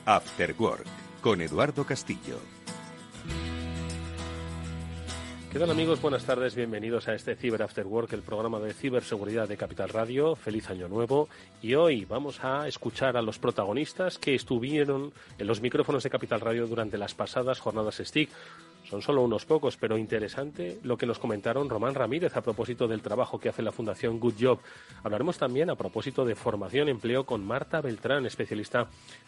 After Work, con Eduardo Castillo. ¿Qué tal, amigos? Buenas tardes, bienvenidos a este Cyber After Work, el programa de ciberseguridad de Capital Radio. Feliz año nuevo. Y hoy vamos a escuchar a los protagonistas que estuvieron en los micrófonos de Capital Radio durante las pasadas jornadas STIC. Son solo unos pocos, pero interesante lo que nos comentaron Román Ramírez a propósito del trabajo que hace la Fundación Good Job. Hablaremos también a propósito de formación y empleo con Marta Beltrán, especialista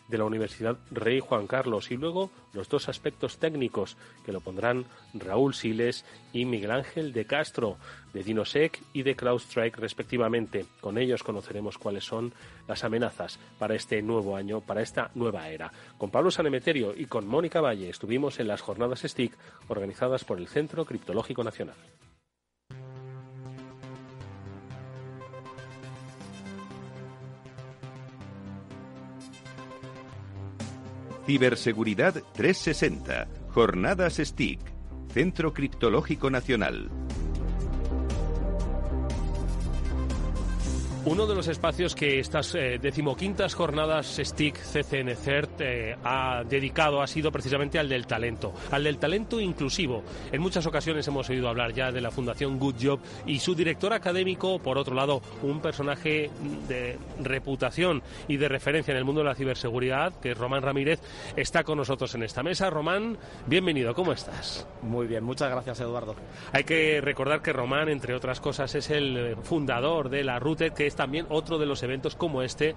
de la Universidad Rey Juan Carlos. Y luego los dos aspectos técnicos que lo pondrán Raúl Siles y Miguel Ángel de Castro, de DinoSec y de CrowdStrike respectivamente. Con ellos conoceremos cuáles son las amenazas para este nuevo año, para esta nueva era. Con Pablo Sanemeterio y con Mónica Valle estuvimos en las jornadas STIC organizadas por el Centro Criptológico Nacional. Ciberseguridad 360, Jornadas STIC, Centro Criptológico Nacional. Uno de los espacios que estas 15ª jornadas STIC CCNCERT ha dedicado ha sido precisamente al del talento inclusivo. En muchas ocasiones hemos oído hablar ya de la Fundación Good Job y su director académico, por otro lado, un personaje de reputación y de referencia en el mundo de la ciberseguridad, que es Román Ramírez, está con nosotros en esta mesa. Román, bienvenido, ¿cómo estás? Muy bien, muchas gracias, Eduardo. Hay que recordar que Román, entre otras cosas, es el fundador de la RUTEC, que es también otro de los eventos como estas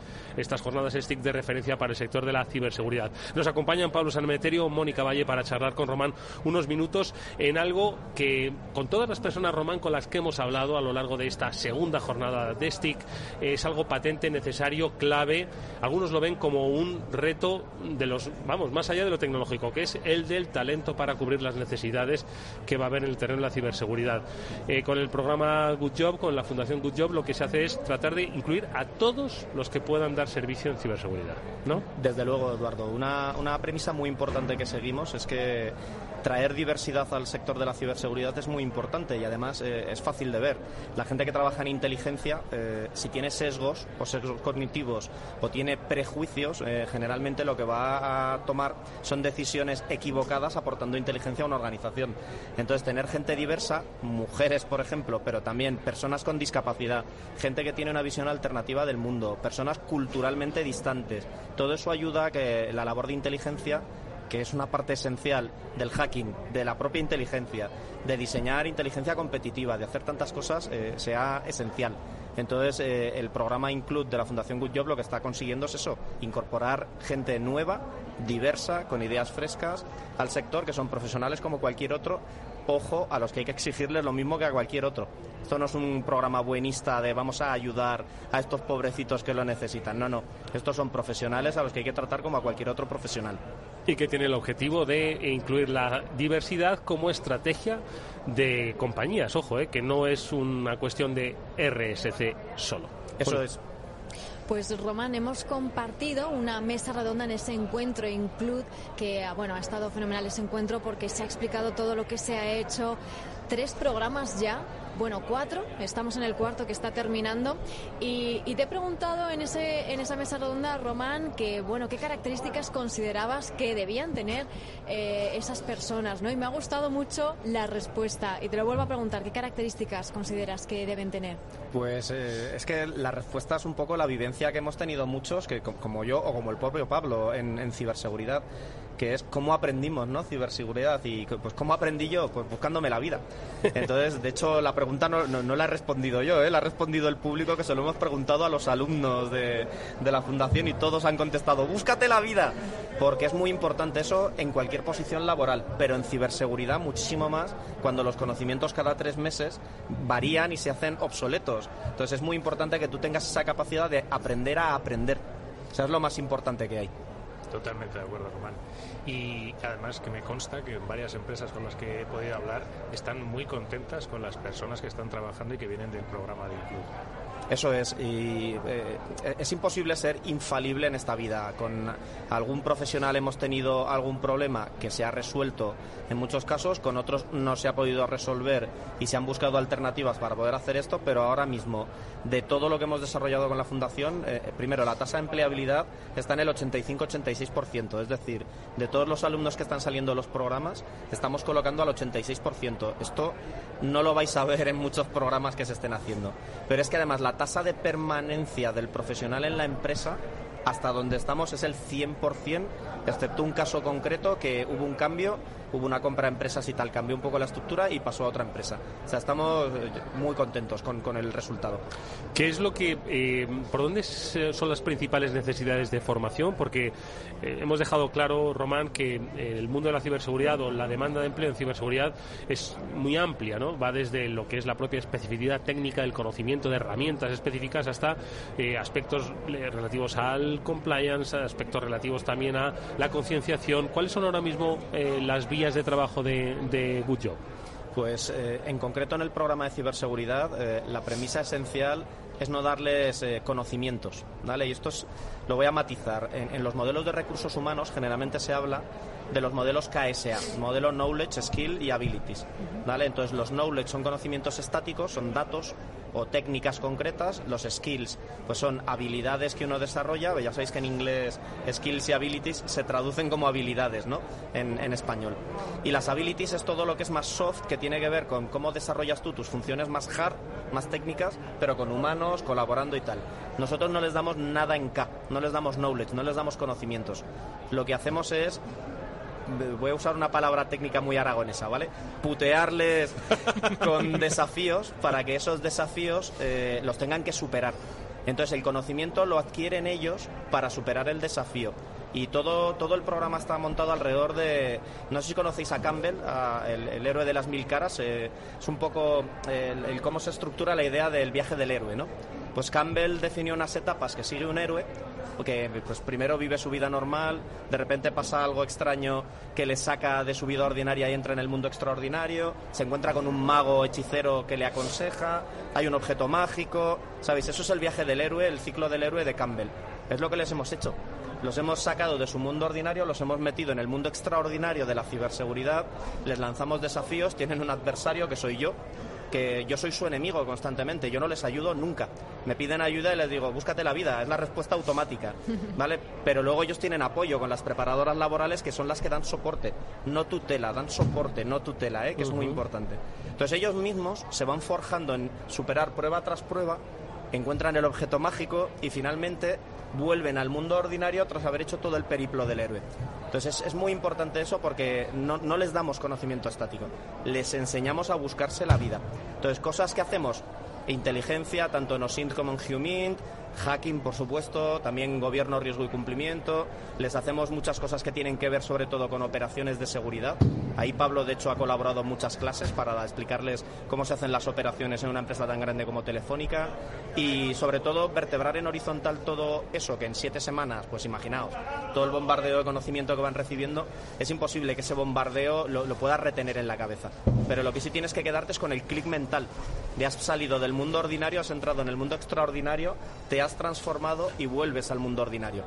jornadas STIC de referencia para el sector de la ciberseguridad. Nos acompañan Pablo Sanemeterio, Mónica Valle, para charlar con Román unos minutos en algo que, con todas las personas, Román, con las que hemos hablado a lo largo de esta segunda jornada de STIC, es algo patente, necesario, clave. Algunos lo ven como un reto de los, más allá de lo tecnológico, que es el del talento para cubrir las necesidades que va a haber en el terreno de la ciberseguridad. Con el programa Good Job, con la Fundación Good Job, lo que se hace es tratar de incluir a todos los que puedan dar servicio en ciberseguridad, ¿no? Desde luego, Eduardo. Una premisa muy importante que seguimos es que traer diversidad al sector de la ciberseguridad es muy importante y además es fácil de ver. La gente que trabaja en inteligencia, si tiene sesgos o sesgos cognitivos o tiene prejuicios, generalmente lo que va a tomar son decisiones equivocadas aportando inteligencia a una organización. Entonces, tener gente diversa, mujeres, por ejemplo, pero también personas con discapacidad, gente que tiene una visión alternativa del mundo, personas culturalmente distantes, todo eso ayuda a que la labor de inteligencia, que es una parte esencial del hacking, de la propia inteligencia, de diseñar inteligencia competitiva, de hacer tantas cosas, sea esencial. Entonces, el programa Include de la Fundación Good Job lo que está consiguiendo es eso, incorporar gente nueva, diversa, con ideas frescas al sector, que son profesionales como cualquier otro. Ojo, a los que hay que exigirles lo mismo que a cualquier otro. Esto no es un programa buenista de vamos a ayudar a estos pobrecitos que lo necesitan. No. Estos son profesionales a los que hay que tratar como a cualquier otro profesional. Y que tiene el objetivo de incluir la diversidad como estrategia de compañías. Ojo, que no es una cuestión de RSC solo. Eso es. Pues, Román, hemos compartido una mesa redonda en ese encuentro Include, que ha estado fenomenal ese encuentro porque se ha explicado todo lo que se ha hecho. 3 programas ya, 4, estamos en el 4 que está terminando y te he preguntado en esa mesa redonda, Román, que qué características considerabas que debían tener esas personas, ¿no? Y me ha gustado mucho la respuesta y te lo vuelvo a preguntar, ¿qué características consideras que deben tener? Pues es que la respuesta es un poco la vivencia que hemos tenido muchos, que como yo o como el propio Pablo en ciberseguridad, que es cómo aprendimos, ¿no? Ciberseguridad. Y pues cómo aprendí yo, pues buscándome la vida. Entonces, de hecho, la pregunta no la he respondido yo, la ha respondido el público, que se lo hemos preguntado a los alumnos de la fundación y todos han contestado, búscate la vida, porque es muy importante eso en cualquier posición laboral, pero en ciberseguridad muchísimo más, cuando los conocimientos cada 3 meses varían y se hacen obsoletos. Entonces es muy importante que tú tengas esa capacidad de aprender a aprender. Eso es lo más importante que hay. Totalmente de acuerdo, Román. Y además que me consta que varias empresas con las que he podido hablar están muy contentas con las personas que están trabajando y que vienen del programa de Include. Eso es, y es imposible ser infalible en esta vida. Con algún profesional hemos tenido algún problema que se ha resuelto en muchos casos, con otros no se ha podido resolver y se han buscado alternativas para poder hacer esto, pero ahora mismo, de todo lo que hemos desarrollado con la Fundación, primero, la tasa de empleabilidad está en el 85-86%, es decir, de todos los alumnos que están saliendo de los programas, estamos colocando al 86%. Esto no lo vais a ver en muchos programas que se estén haciendo, pero es que además la tasa de permanencia del profesional en la empresa, hasta donde estamos, es el 100%, excepto un caso concreto que hubo un cambio, hubo una compra de empresas y tal, cambió un poco la estructura y pasó a otra empresa. O sea, estamos muy contentos con el resultado. ¿Qué es lo que, por dónde son las principales necesidades de formación? Porque hemos dejado claro, Román, que el mundo de la ciberseguridad o la demanda de empleo en ciberseguridad es muy amplia, ¿no? Va desde lo que es la propia especificidad técnica, el conocimiento de herramientas específicas, hasta aspectos relativos al compliance, aspectos relativos también a la concienciación. ¿Cuáles son ahora mismo las vías de trabajo de Good Job? Pues en concreto en el programa de ciberseguridad la premisa esencial es no darles conocimientos, ¿vale? Y esto lo voy a matizar. En los modelos de recursos humanos generalmente se habla de los modelos KSA, modelo Knowledge, Skill y Abilities, ¿vale? Entonces los Knowledge son conocimientos estáticos, son datos o técnicas concretas. Los Skills pues son habilidades que uno desarrolla. Ya sabéis que en inglés Skills y Abilities se traducen como habilidades, ¿no? En español. Y las Abilities es todo lo que es más soft, que tiene que ver con cómo desarrollas tú tus funciones más hard, más técnicas, pero con humanos, colaborando y tal. Nosotros no les damos nada en K, no les damos knowledge, no les damos conocimientos. Lo que hacemos es, voy a usar una palabra técnica muy aragonesa, ¿vale? Putearles con desafíos para que esos desafíos los tengan que superar. Entonces el conocimiento lo adquieren ellos para superar el desafío. Y todo el programa está montado alrededor de... No sé si conocéis a Campbell, el héroe de las 1000 caras. Es un poco el cómo se estructura la idea del viaje del héroe, ¿no? Pues Campbell definió unas etapas que sigue un héroe, porque pues primero vive su vida normal, de repente pasa algo extraño que le saca de su vida ordinaria y entra en el mundo extraordinario, se encuentra con un mago hechicero que le aconseja, hay un objeto mágico, ¿sabéis? Eso es el viaje del héroe, el ciclo del héroe de Campbell. Es lo que les hemos hecho. Los hemos sacado de su mundo ordinario, los hemos metido en el mundo extraordinario de la ciberseguridad, les lanzamos desafíos, tienen un adversario que soy yo, que yo soy su enemigo constantemente, yo no les ayudo nunca. Me piden ayuda y les digo, búscate la vida, es la respuesta automática, ¿vale? Pero luego ellos tienen apoyo con las preparadoras laborales, que son las que dan soporte, no tutela, dan soporte, no tutela, que es muy importante. Entonces ellos mismos se van forjando en superar prueba tras prueba, encuentran el objeto mágico y finalmente vuelven al mundo ordinario tras haber hecho todo el periplo del héroe. Entonces es muy importante eso, porque no les damos conocimiento estático, les enseñamos a buscarse la vida. Entonces cosas que hacemos, inteligencia, tanto en OSINT como en HUMINT, hacking, por supuesto, también gobierno, riesgo y cumplimiento. Les hacemos muchas cosas que tienen que ver sobre todo con operaciones de seguridad. Ahí Pablo, de hecho, ha colaborado en muchas clases para explicarles cómo se hacen las operaciones en una empresa tan grande como Telefónica. Y sobre todo vertebrar en horizontal todo eso, que en 7 semanas, pues imaginaos, todo el bombardeo de conocimiento que van recibiendo, es imposible que ese bombardeo lo puedas retener en la cabeza. Pero lo que sí tienes que quedarte es con el clic mental de has salido del mundo ordinario, has entrado en el mundo extraordinario, te has transformado y vuelves al mundo ordinario.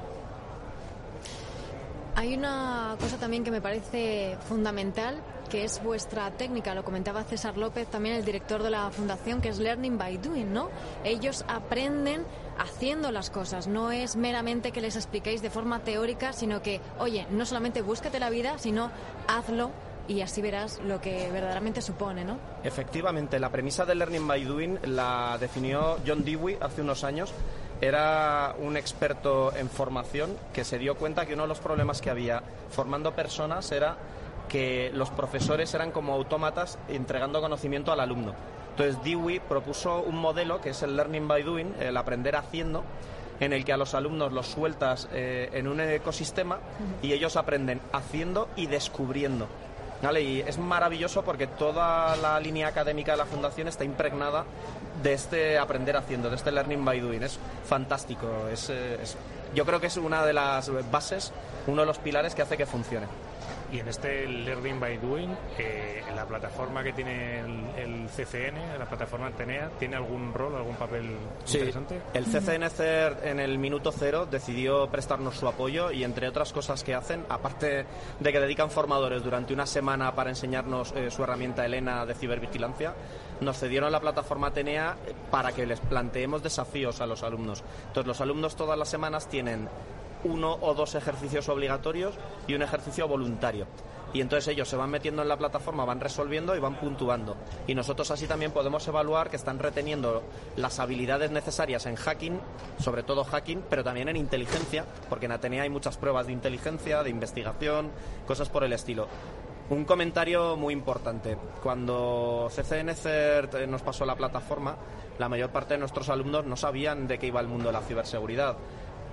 Hay una cosa también que me parece fundamental, que es vuestra técnica, lo comentaba César López, también el director de la Fundación, que es Learning by Doing, ¿no? Ellos aprenden haciendo las cosas, no es meramente que les expliquéis de forma teórica, sino que, oye, no solamente búscate la vida, sino hazlo y así verás lo que verdaderamente supone, ¿no? Efectivamente, la premisa del Learning by Doing la definió John Dewey hace unos años. Era un experto en formación que se dio cuenta que uno de los problemas que había formando personas era que los profesores eran como autómatas entregando conocimiento al alumno. Entonces Dewey propuso un modelo que es el Learning by Doing, el aprender haciendo, en el que a los alumnos los sueltas en un ecosistema y ellos aprenden haciendo y descubriendo. ¿Vale? Y es maravilloso porque toda la línea académica de la Fundación está impregnada de este aprender haciendo, de este Learning by Doing. Es fantástico. Yo creo que es una de las bases, uno de los pilares que hace que funcione. Y en este Learning by Doing, la plataforma que tiene el CCN, la plataforma Atenea, ¿tiene algún rol, algún papel interesante? El CCN CERT en el minuto cero decidió prestarnos su apoyo y entre otras cosas que hacen, aparte de que dedican formadores durante una semana para enseñarnos su herramienta Elena de cibervigilancia, nos cedieron la plataforma Atenea para que les planteemos desafíos a los alumnos. Entonces los alumnos todas las semanas tienen 1 o 2 ejercicios obligatorios y un ejercicio voluntario. Y entonces ellos se van metiendo en la plataforma, van resolviendo y van puntuando. Y nosotros así también podemos evaluar que están reteniendo las habilidades necesarias en hacking, sobre todo hacking, pero también en inteligencia, porque en Atenea hay muchas pruebas de inteligencia, de investigación, cosas por el estilo. Un comentario muy importante. Cuando CCN CERT nos pasó la plataforma, la mayor parte de nuestros alumnos no sabían de qué iba el mundo de la ciberseguridad.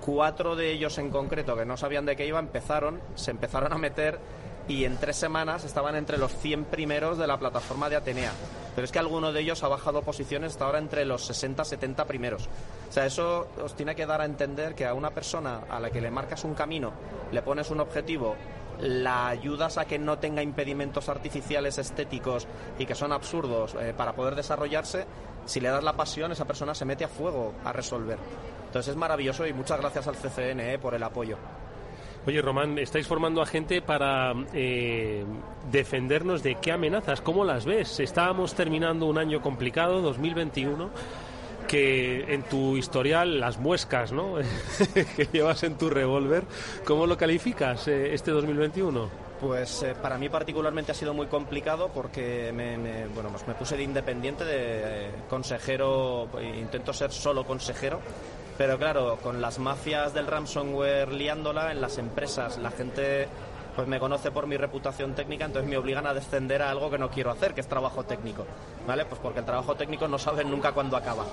4 de ellos en concreto que no sabían de qué iba se empezaron a meter y en 3 semanas estaban entre los 100 primeros de la plataforma de Atenea. Pero es que alguno de ellos ha bajado posiciones, está ahora entre los 60-70 primeros. O sea, eso os tiene que dar a entender que a una persona a la que le marcas un camino, le pones un objetivo, la ayudas a que no tenga impedimentos artificiales estéticos y que son absurdos para poder desarrollarse, si le das la pasión, esa persona se mete a fuego a resolver. Entonces es maravilloso y muchas gracias al CCN por el apoyo. Oye, Román, estáis formando a gente para defendernos de qué amenazas, ¿cómo las ves? Estábamos terminando un año complicado, 2021, que en tu historial, las muescas, ¿no? que llevas en tu revólver, ¿cómo lo calificas este 2021? Pues para mí particularmente ha sido muy complicado porque me puse de independiente, de consejero, intento ser solo consejero. Pero claro, con las mafias del ransomware liándola en las empresas, la gente pues me conoce por mi reputación técnica, entonces me obligan a descender a algo que no quiero hacer, que es trabajo técnico, ¿vale? Pues porque el trabajo técnico no saben nunca cuándo acaba,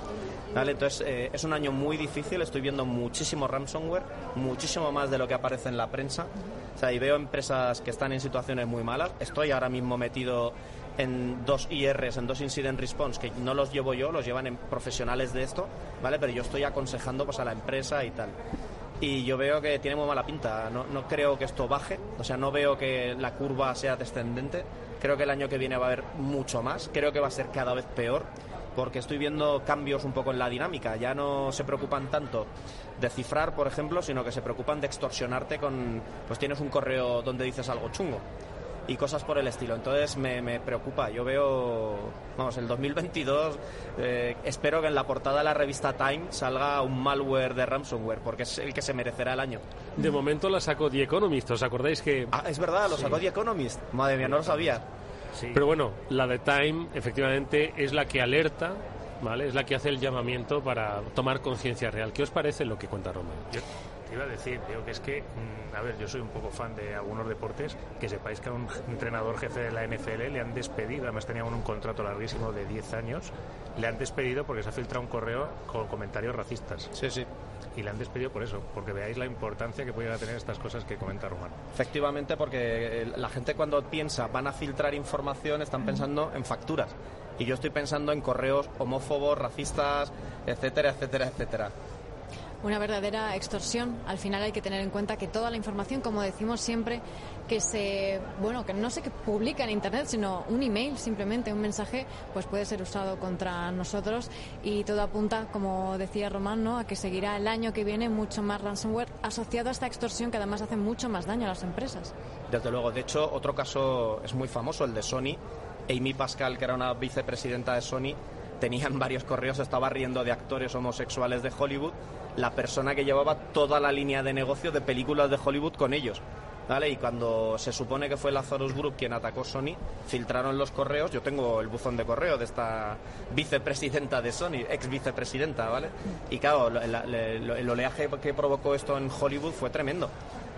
¿vale? Entonces es un año muy difícil, estoy viendo muchísimo ransomware, muchísimo más de lo que aparece en la prensa, o sea, y veo empresas que están en situaciones muy malas. Estoy ahora mismo metido en 2 IRs, en 2 Incident Response, que no los llevo yo, los llevan profesionales de esto, ¿vale? Pero yo estoy aconsejando pues a la empresa y tal. Y yo veo que tiene muy mala pinta, no creo que esto baje, o sea, no veo que la curva sea descendente, creo que el año que viene va a haber mucho más, creo que va a ser cada vez peor, porque estoy viendo cambios un poco en la dinámica, ya no se preocupan tanto de cifrar, por ejemplo, sino que se preocupan de extorsionarte con, pues tienes un correo donde dices algo chungo y cosas por el estilo. Entonces me preocupa. Yo veo, el 2022 espero que en la portada de la revista Time salga un malware de ransomware, porque es el que se merecerá el año. De momento la sacó The Economist, ¿os acordáis que...? Ah, es verdad, lo sacó The Economist. Madre mía, no lo sabía. Sí. Pero bueno, la de Time efectivamente es la que alerta, ¿vale? Es la que hace el llamamiento para tomar conciencia real. ¿Qué os parece lo que cuenta Román? Te iba a decir, digo, que es que, yo soy un poco fan de algunos deportes, que sepáis que a un entrenador jefe de la NFL le han despedido, además tenía un contrato larguísimo de 10 años, le han despedido porque se ha filtrado un correo con comentarios racistas. Sí, sí. Y le han despedido por eso, porque veáis la importancia que pueden tener estas cosas que comenta Román. Efectivamente, porque la gente cuando piensa van a filtrar información están pensando en facturas. Y yo estoy pensando en correos homófobos, racistas, etcétera, etcétera, etcétera. Una verdadera extorsión. Al final hay que tener en cuenta que toda la información, como decimos siempre, que no se publica en internet, sino un email, simplemente un mensaje, pues puede ser usado contra nosotros, y todo apunta, como decía Román, ¿no?, a que seguirá el año que viene mucho más ransomware asociado a esta extorsión, que además hace mucho más daño a las empresas. Desde luego. De hecho, otro caso es muy famoso, el de Sony. Amy Pascal, que era una vicepresidenta de Sony, tenía en varios correos, estaba riendo de actores homosexuales de Hollywood, la persona que llevaba toda la línea de negocio de películas de Hollywood con ellos, ¿vale? Y cuando se supone que fue Lazarus Group quien atacó Sony, filtraron los correos. Yo tengo el buzón de correo de esta vicepresidenta de Sony, ex vicepresidenta, ¿vale? Y claro, el oleaje que provocó esto en Hollywood fue tremendo,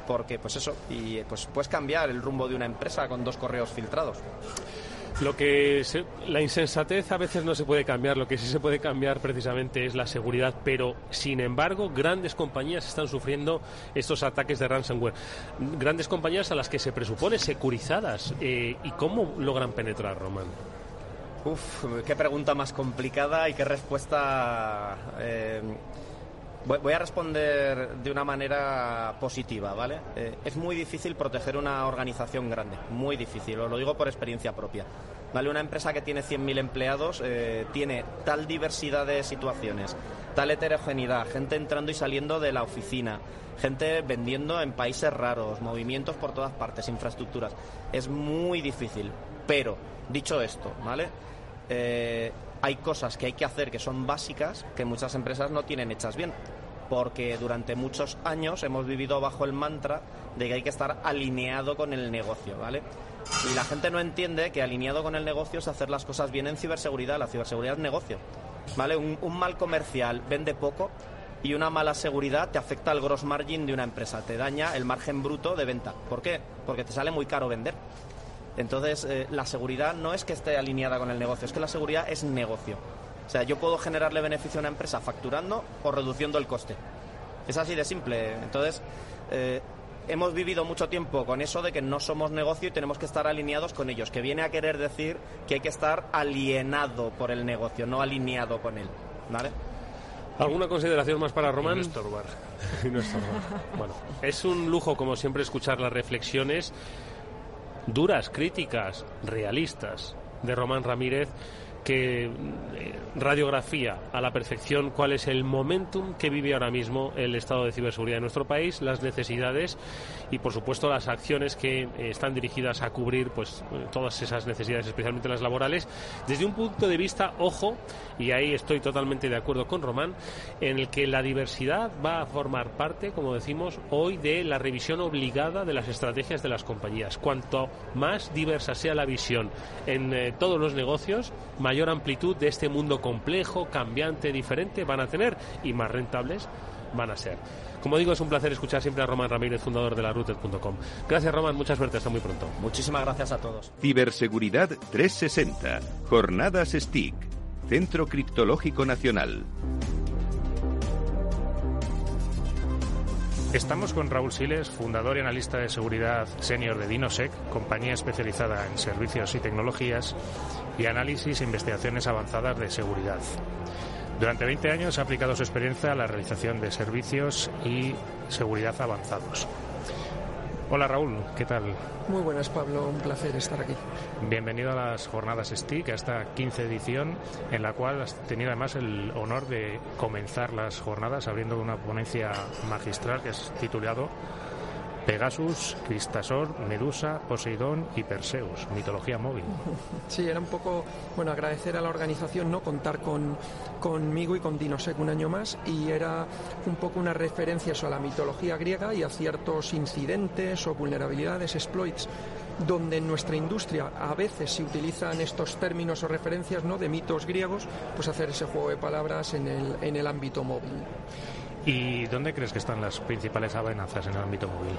porque pues eso, y pues puedes cambiar el rumbo de una empresa con 2 correos filtrados. La insensatez a veces no se puede cambiar, lo que sí se puede cambiar precisamente es la seguridad, pero sin embargo grandes compañías están sufriendo estos ataques de ransomware, grandes compañías a las que se presupone securizadas. ¿Y cómo logran penetrar, Román? Qué pregunta más complicada y qué respuesta Voy a responder de una manera positiva, ¿vale? Es muy difícil proteger una organización grande, muy difícil, os lo digo por experiencia propia. ¿Vale? Una empresa que tiene 100.000 empleados tiene tal diversidad de situaciones, tal heterogeneidad, gente entrando y saliendo de la oficina, gente vendiendo en países raros, movimientos por todas partes, infraestructuras. Es muy difícil, pero dicho esto, ¿vale? Hay cosas que hay que hacer que son básicas que muchas empresas no tienen hechas bien, porque durante muchos años hemos vivido bajo el mantra de que hay que estar alineado con el negocio, ¿vale? Y la gente no entiende que alineado con el negocio es hacer las cosas bien en ciberseguridad. La ciberseguridad es negocio, ¿vale? Un mal comercial vende poco y una mala seguridad te afecta al gross margin de una empresa, te daña el margen bruto de venta. ¿Por qué? Porque te sale muy caro vender. Entonces, la seguridad no es que esté alineada con el negocio, es que la seguridad es negocio. O sea, yo puedo generarle beneficio a una empresa facturando o reduciendo el coste. Es así de simple. Entonces, hemos vivido mucho tiempo con eso de que no somos negocio y tenemos que estar alineados con ellos, que viene a querer decir que hay que estar alienado por el negocio, no alineado con él, ¿vale? ¿Alguna consideración más para Román? Y no estorbar. Bueno, es un lujo, como siempre, escuchar las reflexiones duras, críticas, realistas de Román Ramírez, que radiografía a la perfección cuál es el momentum que vive ahora mismo el estado de ciberseguridad de nuestro país, las necesidades y, por supuesto, las acciones que están dirigidas a cubrir pues todas esas necesidades, especialmente las laborales, desde un punto de vista, ojo, y ahí estoy totalmente de acuerdo con Román, en el que la diversidad va a formar parte, como decimos, hoy de la revisión obligada de las estrategias de las compañías. Cuanto más diversa sea la visión en todos los negocios, mayor amplitud de este mundo complejo, cambiante, diferente van a tener y más rentables van a ser. Como digo, es un placer escuchar siempre a Román Ramírez, fundador de laRooted.com. Gracias, Román, mucha suerte, hasta muy pronto. Muchísimas gracias a todos. Ciberseguridad 360, Jornadas STIC, Centro Criptológico Nacional. Estamos con Raúl Siles, fundador y analista de seguridad senior de DinoSec, compañía especializada en servicios y tecnologías y análisis e investigaciones avanzadas de seguridad. Durante 20 años ha aplicado su experiencia a la realización de servicios y seguridad avanzados. Hola Raúl, ¿qué tal? Muy buenas, Pablo, un placer estar aquí. Bienvenido a las Jornadas STIC, a esta 15ª edición, en la cual has tenido además el honor de comenzar las jornadas abriendo una ponencia magistral que es titulado Pegasus, Cristasor, Medusa, Poseidón y Perseus, mitología móvil. Sí, era un poco, bueno, agradecer a la organización, ¿no?, contar conmigo y con DinoSec un año más, y era un poco una referencia a la mitología griega y a ciertos incidentes o vulnerabilidades, exploits, donde en nuestra industria a veces se utilizan estos términos o referencias, ¿no?, de mitos griegos, pues hacer ese juego de palabras en el ámbito móvil. ¿Y dónde crees que están las principales amenazas en el ámbito móvil?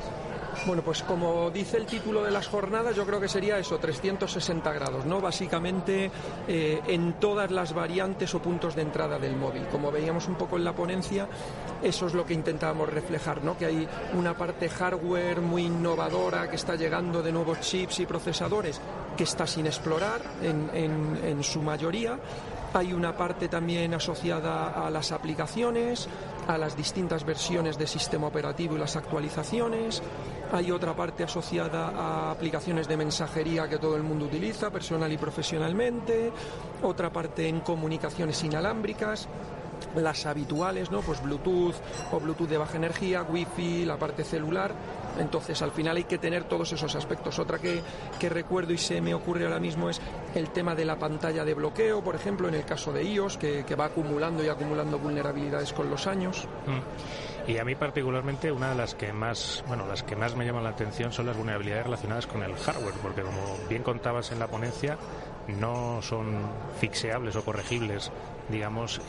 Bueno, pues como dice el título de las jornadas, yo creo que sería eso, 360 grados, ¿no? Básicamente en todas las variantes o puntos de entrada del móvil. Como veíamos un poco en la ponencia, eso es lo que intentábamos reflejar, ¿no? Que hay una parte hardware muy innovadora que está llegando de nuevos chips y procesadores que está sin explorar en su mayoría. Hay una parte también asociada a las aplicaciones, a las distintas versiones de sistema operativo y las actualizaciones. Hay otra parte asociada a aplicaciones de mensajería que todo el mundo utiliza, personal y profesionalmente. Otra parte en comunicaciones inalámbricas, las habituales, ¿no? Pues Bluetooth o Bluetooth de baja energía, Wi-Fi, la parte celular. Entonces, al final hay que tener todos esos aspectos. Otra que recuerdo y se me ocurre ahora mismo es el tema de la pantalla de bloqueo, por ejemplo, en el caso de iOS, que va acumulando y acumulando vulnerabilidades con los años. Y a mí particularmente una de las que más me llaman la atención son las vulnerabilidades relacionadas con el hardware, porque como bien contabas en la ponencia, no son fixeables o corregibles, digamos,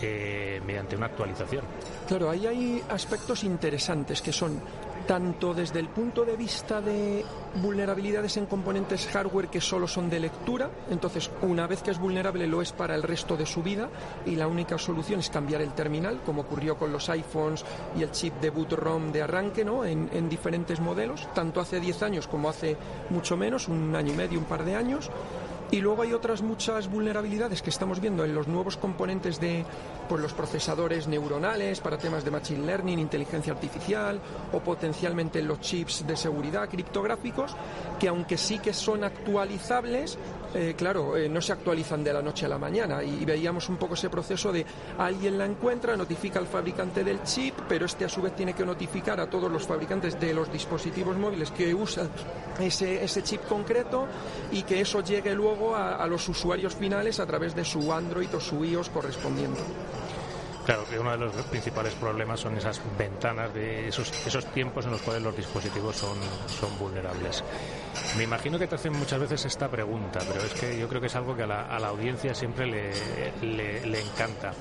mediante una actualización. Claro, ahí hay aspectos interesantes que son tanto desde el punto de vista de vulnerabilidades en componentes hardware que solo son de lectura, entonces una vez que es vulnerable lo es para el resto de su vida y la única solución es cambiar el terminal, como ocurrió con los iPhones y el chip de boot ROM de arranque, ¿no?, en diferentes modelos, tanto hace 10 años como hace mucho menos, un año y medio, un par de años. Y luego hay otras muchas vulnerabilidades que estamos viendo en los nuevos componentes de los procesadores neuronales para temas de machine learning, inteligencia artificial, o potencialmente en los chips de seguridad criptográficos, que aunque sí que son actualizables, no se actualizan de la noche a la mañana, y veíamos un poco ese proceso de alguien la encuentra, notifica al fabricante del chip, pero este a su vez tiene que notificar a todos los fabricantes de los dispositivos móviles que usan ese chip concreto, y que eso llegue luego a los usuarios finales a través de su Android o su iOS correspondiente. Claro, que uno de los principales problemas son esas ventanas, de esos tiempos en los cuales los dispositivos son vulnerables. Me imagino que te hacen muchas veces esta pregunta, pero es que yo creo que es algo que a la audiencia siempre le encanta.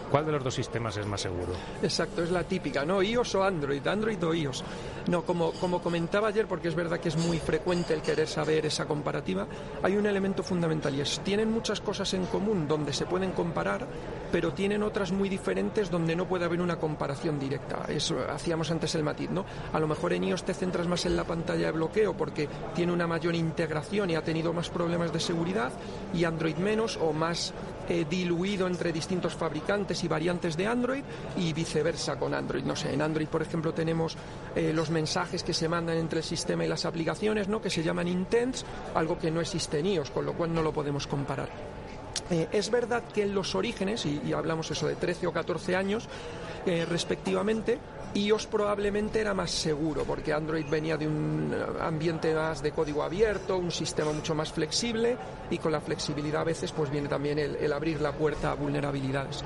¿Cuál de los dos sistemas es más seguro? Exacto, es la típica, ¿no? iOS o Android o iOS. No, como comentaba ayer, porque es verdad que es muy frecuente el querer saber esa comparativa, hay un elemento fundamental, y es: tienen muchas cosas en común donde se pueden comparar, pero tienen otras muy diferentes donde no puede haber una comparación directa. Eso, hacíamos antes el matiz, ¿no? A lo mejor en iOS te centras más en la pantalla de bloqueo porque tiene una mayor integración y ha tenido más problemas de seguridad, y Android menos, o más diluido entre distintos fabricantes y variantes de Android, y viceversa con Android. No sé, en Android, por ejemplo, tenemos los mensajes que se mandan entre el sistema y las aplicaciones, ¿no?, que se llaman intents, algo que no existe en iOS, con lo cual no lo podemos comparar. Es verdad que en los orígenes, y hablamos eso de 13 o 14 años respectivamente, iOS probablemente era más seguro, porque Android venía de un ambiente más de código abierto, un sistema mucho más flexible, y con la flexibilidad a veces pues viene también el abrir la puerta a vulnerabilidades.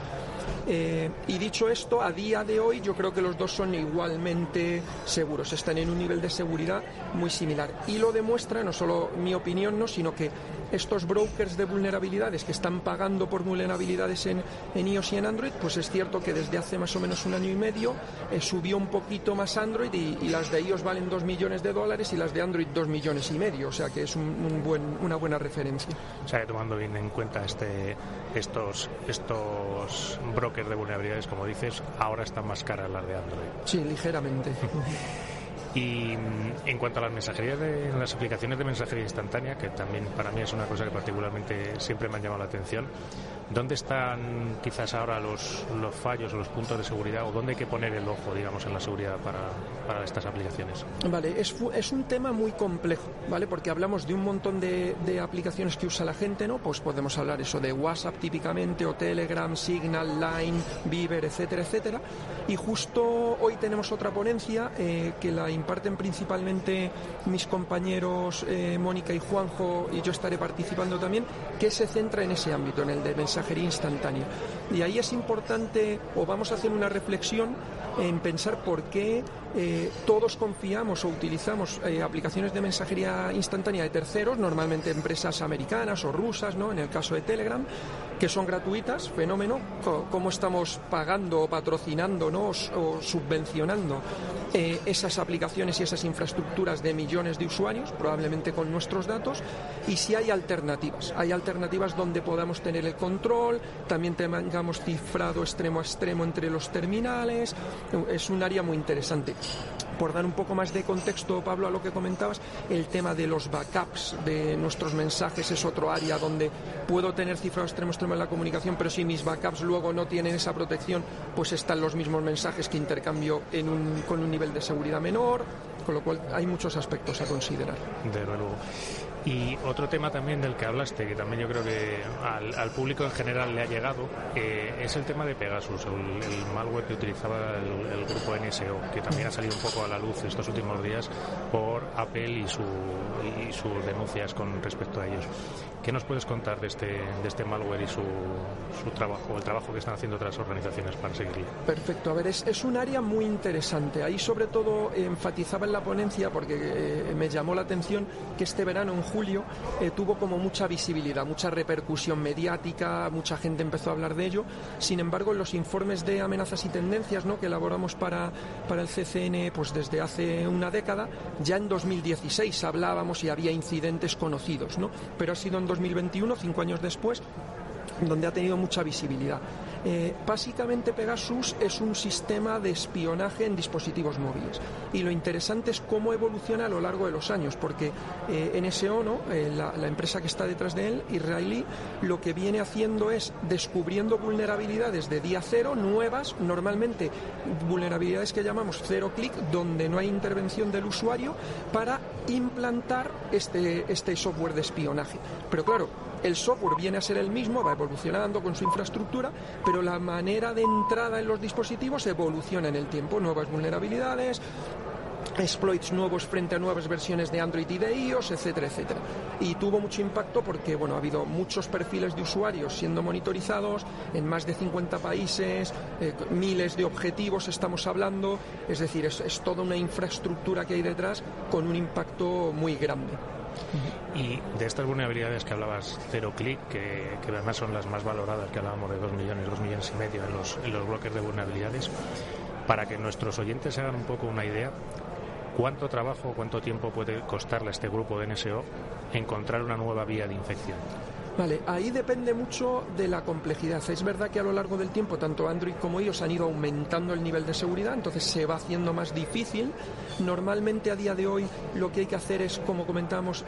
Y dicho esto, a día de hoy yo creo que los dos son igualmente seguros, están en un nivel de seguridad muy similar, y lo demuestra no solo mi opinión, no, sino que estos brokers de vulnerabilidades que están pagando por vulnerabilidades en iOS y en Android, pues es cierto que desde hace más o menos un año y medio subió un poquito más Android, y las de iOS valen $2 millones y las de Android 2,5 millones, o sea que es una buena referencia. O sea, que tomando bien en cuenta estos brokers de vulnerabilidades, como dices, ahora están más caras las de Android. Sí, ligeramente. Y en cuanto a las mensajerías las aplicaciones de mensajería instantánea, que también para mí es una cosa que particularmente siempre me han llamado la atención, ¿dónde están quizás ahora los fallos o los puntos de seguridad, o dónde hay que poner el ojo, digamos, en la seguridad para estas aplicaciones? Vale, es un tema muy complejo, ¿vale? Porque hablamos de un montón de aplicaciones que usa la gente, ¿no? Pues podemos hablar eso de WhatsApp típicamente, o Telegram, Signal, Line, Viber, etcétera, etcétera. Y justo hoy tenemos otra ponencia que la imparten principalmente mis compañeros Mónica y Juanjo, y yo estaré participando también, que se centra en ese ámbito, en el de mensajería instantánea. Y ahí es importante, o vamos a hacer una reflexión en pensar por qué todos confiamos o utilizamos aplicaciones de mensajería instantánea de terceros, normalmente empresas americanas o rusas, ¿no?, en el caso de Telegram, que son gratuitas, fenómeno, cómo estamos pagando o patrocinando, ¿no?, o subvencionando esas aplicaciones y esas infraestructuras de millones de usuarios, probablemente con nuestros datos, y si hay alternativas donde podamos tener el control, también tengamos cifrado extremo a extremo entre los terminales. Es un área muy interesante. Por dar un poco más de contexto, Pablo, a lo que comentabas, el tema de los backups de nuestros mensajes es otro área donde puedo tener cifrado extremo a extremo en la comunicación, pero si mis backups luego no tienen esa protección, pues están los mismos mensajes que intercambio con un nivel de seguridad menor, con lo cual hay muchos aspectos a considerar. De luego. Y otro tema también del que hablaste, que también yo creo que al público en general le ha llegado, es el tema de Pegasus, el malware que utilizaba el grupo NSO, que también ha salido un poco a la luz estos últimos días por Apple y sus denuncias con respecto a ellos. ¿Qué nos puedes contar de este malware y su trabajo, el trabajo que están haciendo otras organizaciones para seguirlo? Perfecto, a ver, es un área muy interesante. Ahí sobre todo enfatizaba en la ponencia, porque me llamó la atención que este verano, en julio, tuvo como mucha visibilidad, mucha repercusión mediática, mucha gente empezó a hablar de ello. Sin embargo, en los informes de amenazas y tendencias, ¿no?, que elaboramos para el CCN pues desde hace una década, ya en 2016 hablábamos y había incidentes conocidos, ¿no? Pero ha sido en 2021, 5 años después, donde ha tenido mucha visibilidad. Básicamente Pegasus es un sistema de espionaje en dispositivos móviles, y lo interesante es cómo evoluciona a lo largo de los años, porque NSO, ¿no? La empresa que está detrás de él, israelí, lo que viene haciendo es descubriendo vulnerabilidades de día cero, nuevas, normalmente vulnerabilidades que llamamos zero clic, donde no hay intervención del usuario, para implantar este software de espionaje. Pero claro, el software viene a ser el mismo, va evolucionando con su infraestructura, pero la manera de entrada en los dispositivos evoluciona en el tiempo, nuevas vulnerabilidades, exploits nuevos frente a nuevas versiones de Android y de iOS, etcétera, etcétera. Y tuvo mucho impacto porque, bueno, ha habido muchos perfiles de usuarios siendo monitorizados en más de 50 países, miles de objetivos estamos hablando, es decir, es toda una infraestructura que hay detrás con un impacto muy grande. Y de estas vulnerabilidades que hablabas, cero clic, que además son las más valoradas, que hablábamos de 2 millones y medio en los bloques de vulnerabilidades, para que nuestros oyentes se hagan un poco una idea, ¿cuánto trabajo, cuánto tiempo puede costarle a este grupo de NSO encontrar una nueva vía de infección? Vale, ahí depende mucho de la complejidad. Es verdad que a lo largo del tiempo tanto Android como iOS han ido aumentando el nivel de seguridad, entonces se va haciendo más difícil. Normalmente a día de hoy lo que hay que hacer es, como comentábamos,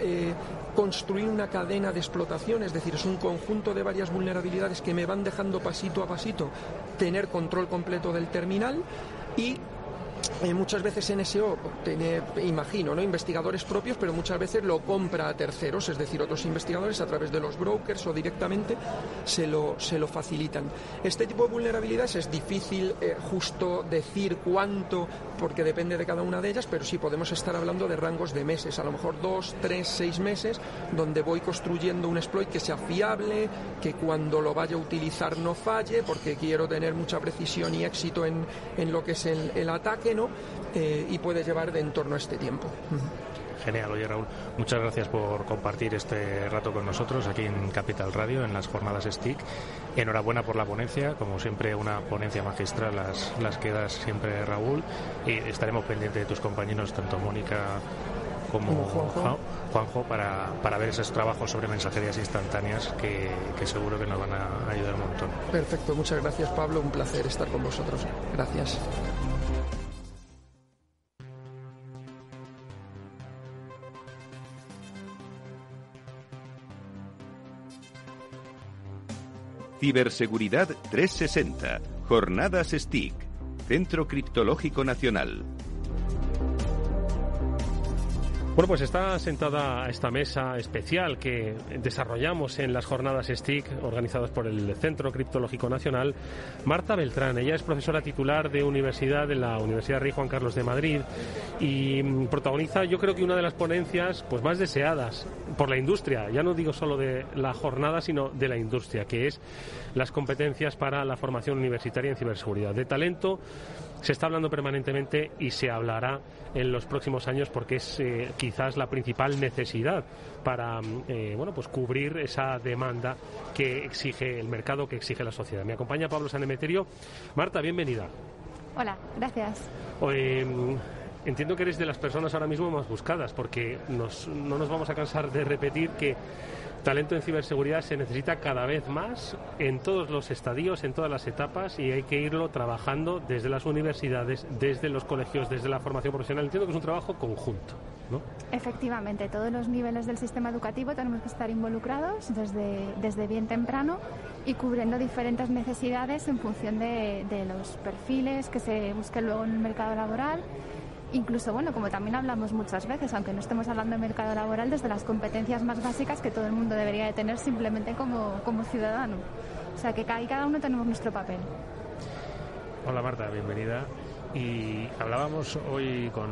construir una cadena de explotación, es decir, es un conjunto de varias vulnerabilidades que me van dejando pasito a pasito tener control completo del terminal. Y muchas veces NSO tiene, imagino, ¿no?, investigadores propios, pero muchas veces lo compra a terceros, es decir, otros investigadores a través de los brokers o directamente se lo facilitan. Este tipo de vulnerabilidades es difícil justo decir cuánto, porque depende de cada una de ellas, pero sí podemos estar hablando de rangos de meses, a lo mejor 2, 3, 6 meses, donde voy construyendo un exploit que sea fiable, que cuando lo vaya a utilizar no falle, porque quiero tener mucha precisión y éxito en lo que es el ataque, ¿no? Y puede llevar de en torno a este tiempo. Genial. Oye, Raúl, muchas gracias por compartir este rato con nosotros aquí en Capital Radio, en las jornadas STIC. Enhorabuena por la ponencia, como siempre una ponencia magistral las que das siempre, Raúl, y estaremos pendientes de tus compañeros, tanto Mónica como Juanjo, para ver esos trabajos sobre mensajerías instantáneas que seguro que nos van a ayudar un montón. Perfecto, muchas gracias, Pablo, un placer estar con vosotros. Gracias. Ciberseguridad 360, Jornadas STIC, Centro Criptológico Nacional. Bueno, pues está sentada a esta mesa especial que desarrollamos en las jornadas STIC organizadas por el Centro Criptológico Nacional, Marta Beltrán. Ella es profesora titular de la Universidad Rey Juan Carlos de Madrid y protagoniza, yo creo que una de las ponencias pues más deseadas por la industria, ya no digo solo de la jornada, sino de la industria, que es las competencias para la formación universitaria en ciberseguridad. De talento se está hablando permanentemente y se hablará en los próximos años porque es quizás la principal necesidad para pues cubrir esa demanda que exige el mercado, que exige la sociedad. Me acompaña Pablo Sanemeterio. Marta, bienvenida. Hola, gracias. Entiendo que eres de las personas ahora mismo más buscadas porque no nos vamos a cansar de repetir que talento en ciberseguridad se necesita cada vez más en todos los estadios, en todas las etapas, y hay que irlo trabajando desde las universidades, desde los colegios, desde la formación profesional. Entiendo que es un trabajo conjunto, ¿no? Efectivamente, todos los niveles del sistema educativo tenemos que estar involucrados desde bien temprano y cubriendo diferentes necesidades en función de los perfiles que se busquen luego en el mercado laboral. Incluso, bueno, como también hablamos muchas veces, aunque no estemos hablando de mercado laboral, desde las competencias más básicas que todo el mundo debería de tener simplemente como ciudadano. O sea, que cada uno tenemos nuestro papel. Hola Marta, bienvenida. Y hablábamos hoy con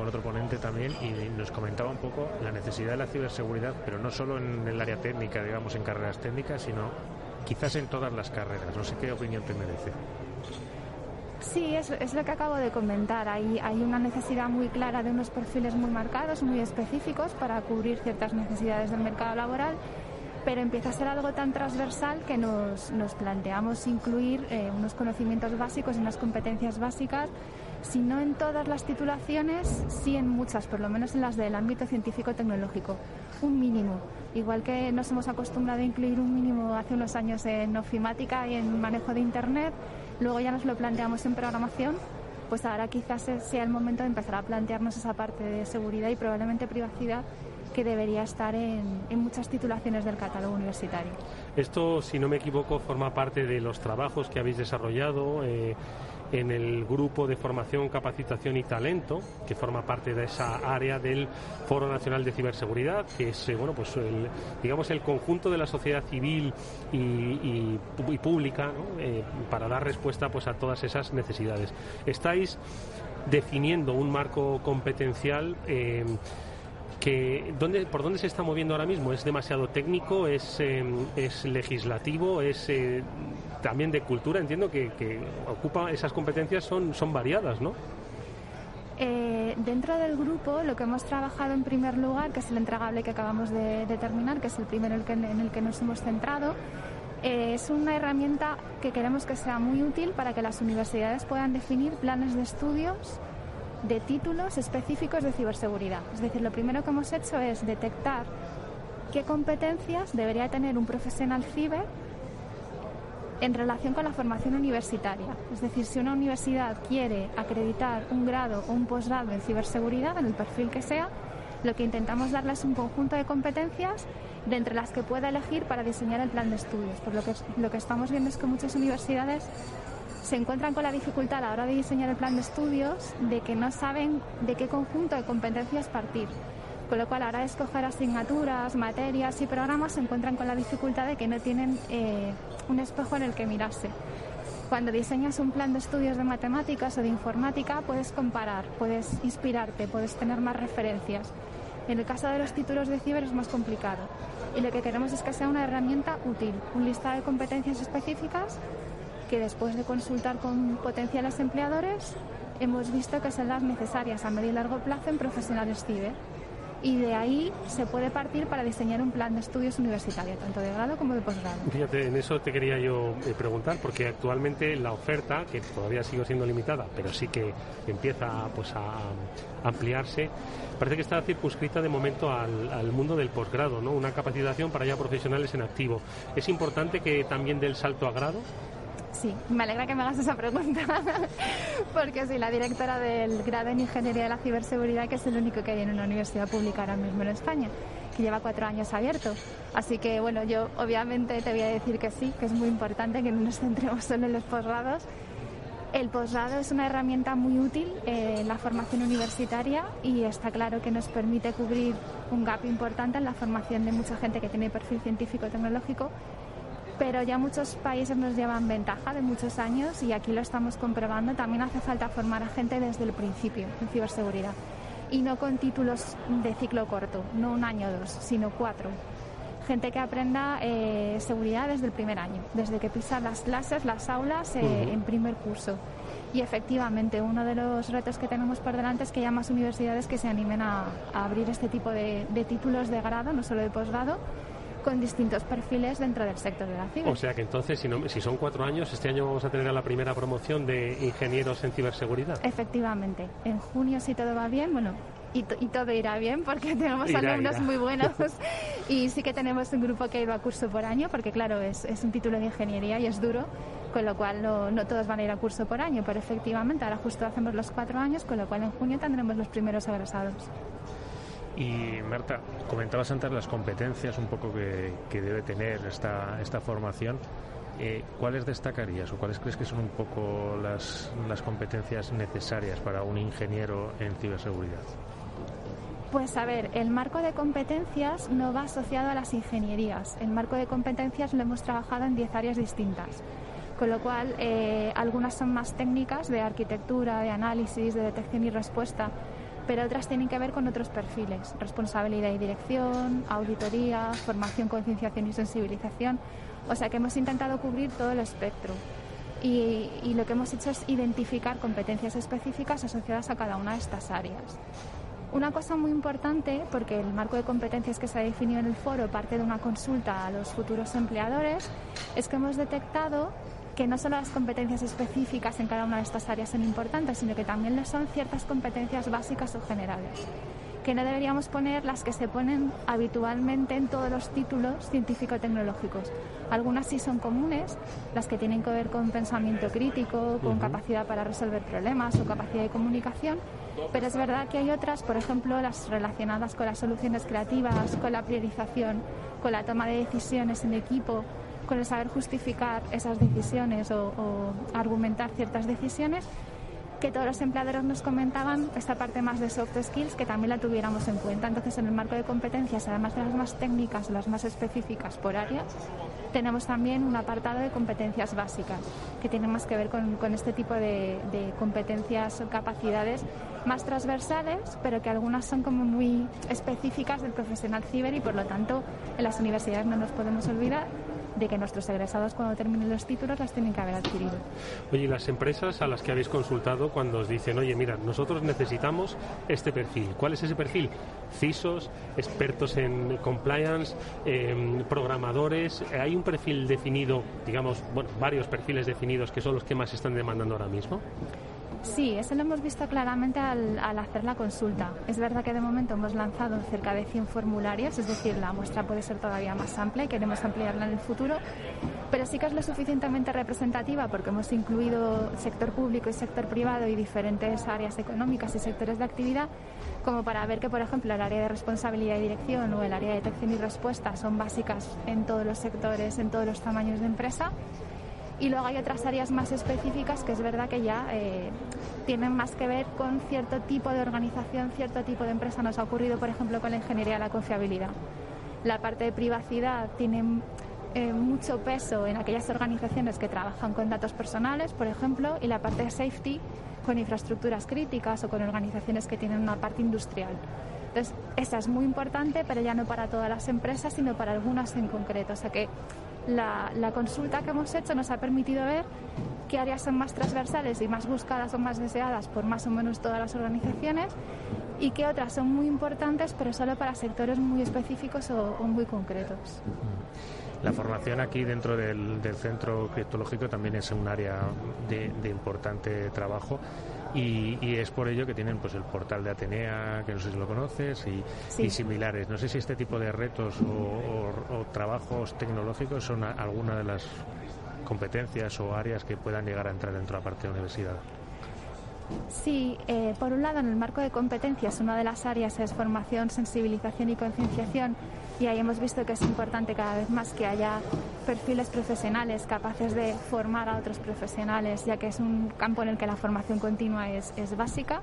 otro ponente también y nos comentaba un poco la necesidad de la ciberseguridad, pero no solo en el área técnica, digamos, en carreras técnicas, sino quizás en todas las carreras. No sé qué opinión te merece. Sí, es lo que acabo de comentar. Hay una necesidad muy clara de unos perfiles muy marcados, muy específicos para cubrir ciertas necesidades del mercado laboral, pero empieza a ser algo tan transversal que nos planteamos incluir unos conocimientos básicos y unas competencias básicas si no en todas las titulaciones, sí en muchas, por lo menos en las del ámbito científico-tecnológico, un mínimo. Igual que nos hemos acostumbrado a incluir un mínimo hace unos años en ofimática y en manejo de Internet, luego ya nos lo planteamos en programación, pues ahora quizás sea el momento de empezar a plantearnos esa parte de seguridad y probablemente privacidad que debería estar en muchas titulaciones del catálogo universitario. Esto, si no me equivoco, forma parte de los trabajos que habéis desarrollado en el grupo de formación, capacitación y talento, que forma parte de esa área del Foro Nacional de Ciberseguridad, que es el conjunto de la sociedad civil y pública, ¿no? Para dar respuesta pues a todas esas necesidades. Estáis definiendo un marco competencial ¿por dónde se está moviendo ahora mismo? ¿Es demasiado técnico? ¿Es legislativo? ¿Es también de cultura? Entiendo que ocupa esas competencias, son variadas, ¿no? Dentro del grupo lo que hemos trabajado en primer lugar, que es el entregable que acabamos de terminar, que es el primero en el que nos hemos centrado, es una herramienta que queremos que sea muy útil para que las universidades puedan definir planes de estudios de títulos específicos de ciberseguridad. Es decir, lo primero que hemos hecho es detectar qué competencias debería tener un profesional ciber en relación con la formación universitaria. Es decir, si una universidad quiere acreditar un grado o un posgrado en ciberseguridad, en el perfil que sea, lo que intentamos darle es un conjunto de competencias de entre las que pueda elegir para diseñar el plan de estudios. Por lo que estamos viendo es que muchas universidades se encuentran con la dificultad a la hora de diseñar el plan de estudios de que no saben de qué conjunto de competencias partir. Con lo cual, a la hora de escoger asignaturas, materias y programas, se encuentran con la dificultad de que no tienen un espejo en el que mirarse. Cuando diseñas un plan de estudios de matemáticas o de informática, puedes comparar, puedes inspirarte, puedes tener más referencias. En el caso de los títulos de ciber es más complicado. Y lo que queremos es que sea una herramienta útil, un listado de competencias específicas que después de consultar con potenciales empleadores hemos visto que son las necesarias a medio y largo plazo en profesionales ciber. Y de ahí se puede partir para diseñar un plan de estudios universitario, tanto de grado como de posgrado. Fíjate, en eso te quería yo preguntar, porque actualmente la oferta, que todavía sigue siendo limitada, pero sí que empieza pues a ampliarse, parece que está circunscrita de momento al mundo del posgrado, ¿no? Una capacitación para ya profesionales en activo. ¿Es importante que también dé el salto a grado? Sí, me alegra que me hagas esa pregunta, porque soy la directora del grado en Ingeniería de la Ciberseguridad, que es el único que hay en una universidad pública ahora mismo en España, que lleva 4 años abierto. Así que, bueno, yo obviamente te voy a decir que sí, que es muy importante que no nos centremos solo en los posgrados. El posgrado es una herramienta muy útil en la formación universitaria y está claro que nos permite cubrir un gap importante en la formación de mucha gente que tiene perfil científico-tecnológico, pero ya muchos países nos llevan ventaja de muchos años y aquí lo estamos comprobando. También hace falta formar a gente desde el principio en ciberseguridad y no con títulos de ciclo corto, no 1 año o 2, sino 4. Gente que aprenda seguridad desde el primer año, desde que pisa las clases, las aulas en primer curso. Y efectivamente, uno de los retos que tenemos por delante es que haya más universidades que se animen a abrir este tipo de títulos de grado, no solo de posgrado, con distintos perfiles dentro del sector de la ciber. O sea que entonces, si son 4 años, este año vamos a tener la primera promoción de ingenieros en ciberseguridad. Efectivamente. En junio, si todo va bien, bueno, y todo irá bien porque tenemos alumnos muy buenos y sí que tenemos un grupo que va a curso por año porque, claro, es un título de ingeniería y es duro, con lo cual no todos van a ir a curso por año, pero efectivamente ahora justo hacemos los 4 años, con lo cual en junio tendremos los primeros egresados. Y Marta, comentabas antes las competencias un poco que debe tener esta formación. ¿Cuáles destacarías o cuáles crees que son un poco las competencias necesarias para un ingeniero en ciberseguridad? Pues a ver, el marco de competencias no va asociado a las ingenierías. El marco de competencias lo hemos trabajado en 10 áreas distintas. Con lo cual, algunas son más técnicas de arquitectura, de análisis, de detección y respuesta, pero otras tienen que ver con otros perfiles: responsabilidad y dirección, auditoría, formación, concienciación y sensibilización. O sea que hemos intentado cubrir todo el espectro y lo que hemos hecho es identificar competencias específicas asociadas a cada una de estas áreas. Una cosa muy importante, porque el marco de competencias que se ha definido en el foro parte de una consulta a los futuros empleadores, es que hemos detectado que no solo las competencias específicas en cada una de estas áreas son importantes, sino que también lo son ciertas competencias básicas o generales, que no deberíamos poner las que se ponen habitualmente en todos los títulos científico-tecnológicos. Algunas sí son comunes, las que tienen que ver con pensamiento crítico, con capacidad para resolver problemas o capacidad de comunicación, pero es verdad que hay otras, por ejemplo, las relacionadas con las soluciones creativas, con la priorización, con la toma de decisiones en equipo, con el saber justificar esas decisiones o argumentar ciertas decisiones, que todos los empleadores nos comentaban esta parte más de soft skills que también la tuviéramos en cuenta. Entonces, en el marco de competencias, además de las más técnicas o las más específicas por áreas, tenemos también un apartado de competencias básicas que tienen más que ver con este tipo de competencias o capacidades más transversales, pero que algunas son como muy específicas del profesional ciber y por lo tanto en las universidades no nos podemos olvidar de que nuestros egresados cuando terminen los títulos las tienen que haber adquirido. Oye, ¿y las empresas a las que habéis consultado cuando os dicen, oye, mira, nosotros necesitamos este perfil? ¿Cuál es ese perfil? CISOs, expertos en compliance, programadores. ¿Hay un perfil definido, digamos, bueno, varios perfiles definidos que son los que más se están demandando ahora mismo? Sí, eso lo hemos visto claramente al hacer la consulta. Es verdad que de momento hemos lanzado cerca de 100 formularios, es decir, la muestra puede ser todavía más amplia y queremos ampliarla en el futuro, pero sí que es lo suficientemente representativa porque hemos incluido sector público y sector privado y diferentes áreas económicas y sectores de actividad como para ver que, por ejemplo, el área de responsabilidad y dirección o el área de detección y respuesta son básicas en todos los sectores, en todos los tamaños de empresa. Y luego hay otras áreas más específicas que es verdad que ya tienen más que ver con cierto tipo de organización, cierto tipo de empresa. Nos ha ocurrido, por ejemplo, con la ingeniería de la confiabilidad. La parte de privacidad tiene mucho peso en aquellas organizaciones que trabajan con datos personales, por ejemplo, y la parte de safety con infraestructuras críticas o con organizaciones que tienen una parte industrial. Entonces, esa es muy importante, pero ya no para todas las empresas, sino para algunas en concreto. O sea que la consulta que hemos hecho nos ha permitido ver qué áreas son más transversales y más buscadas o más deseadas por más o menos todas las organizaciones y qué otras son muy importantes pero solo para sectores muy específicos o muy concretos. La formación aquí dentro del centro criptológico también es un área de importante trabajo. Y es por ello que tienen pues el portal de Atenea, que no sé si lo conoces, y similares. No sé si este tipo de retos o trabajos tecnológicos son alguna de las competencias o áreas que puedan llegar a entrar dentro de la parte de la universidad. Sí, por un lado en el marco de competencias una de las áreas es formación, sensibilización y concienciación y ahí hemos visto que es importante cada vez más que haya perfiles profesionales capaces de formar a otros profesionales, ya que es un campo en el que la formación continua es básica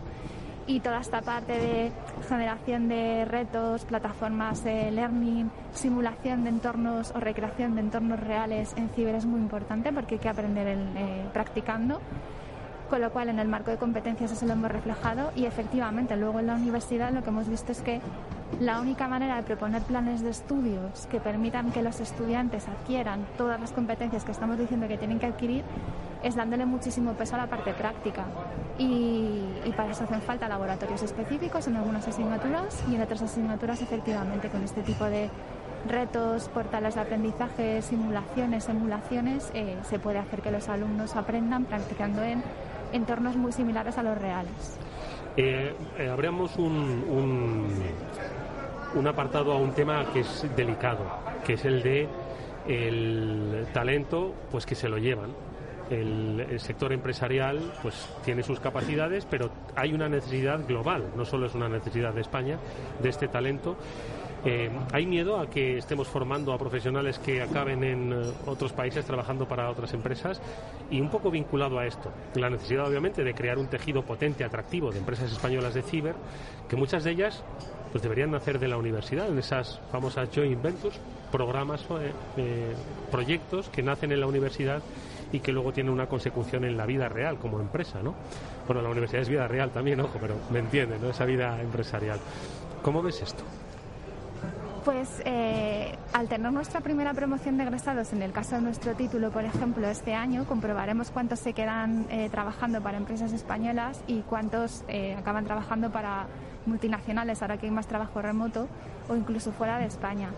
y toda esta parte de generación de retos, plataformas de learning, simulación de entornos o recreación de entornos reales en ciber es muy importante porque hay que aprender practicando. Con lo cual en el marco de competencias eso lo hemos reflejado y efectivamente luego en la universidad lo que hemos visto es que la única manera de proponer planes de estudios que permitan que los estudiantes adquieran todas las competencias que estamos diciendo que tienen que adquirir es dándole muchísimo peso a la parte práctica y para eso hacen falta laboratorios específicos en algunas asignaturas y en otras asignaturas efectivamente con este tipo de retos, portales de aprendizaje, simulaciones, emulaciones se puede hacer que los alumnos aprendan practicando en entornos muy similares a los reales. Abrimos un apartado a un tema que es delicado, que es el de el talento, pues que se lo llevan. El sector empresarial pues tiene sus capacidades, pero hay una necesidad global, no solo es una necesidad de España, de este talento. ¿Hay miedo a que estemos formando a profesionales que acaben en otros países trabajando para otras empresas? Y un poco vinculado a esto, la necesidad obviamente de crear un tejido potente, atractivo de empresas españolas de ciber, que muchas de ellas pues deberían nacer de la universidad, en esas famosas joint ventures, programas, proyectos que nacen en la universidad y que luego tienen una consecución en la vida real como empresa, ¿no? Bueno, la universidad es vida real también, ojo, pero me entienden, ¿no? Esa vida empresarial. ¿Cómo ves esto? Pues al tener nuestra primera promoción de egresados, en el caso de nuestro título, por ejemplo, este año, comprobaremos cuántos se quedan trabajando para empresas españolas y cuántos acaban trabajando para multinacionales, ahora que hay más trabajo remoto o incluso fuera de España.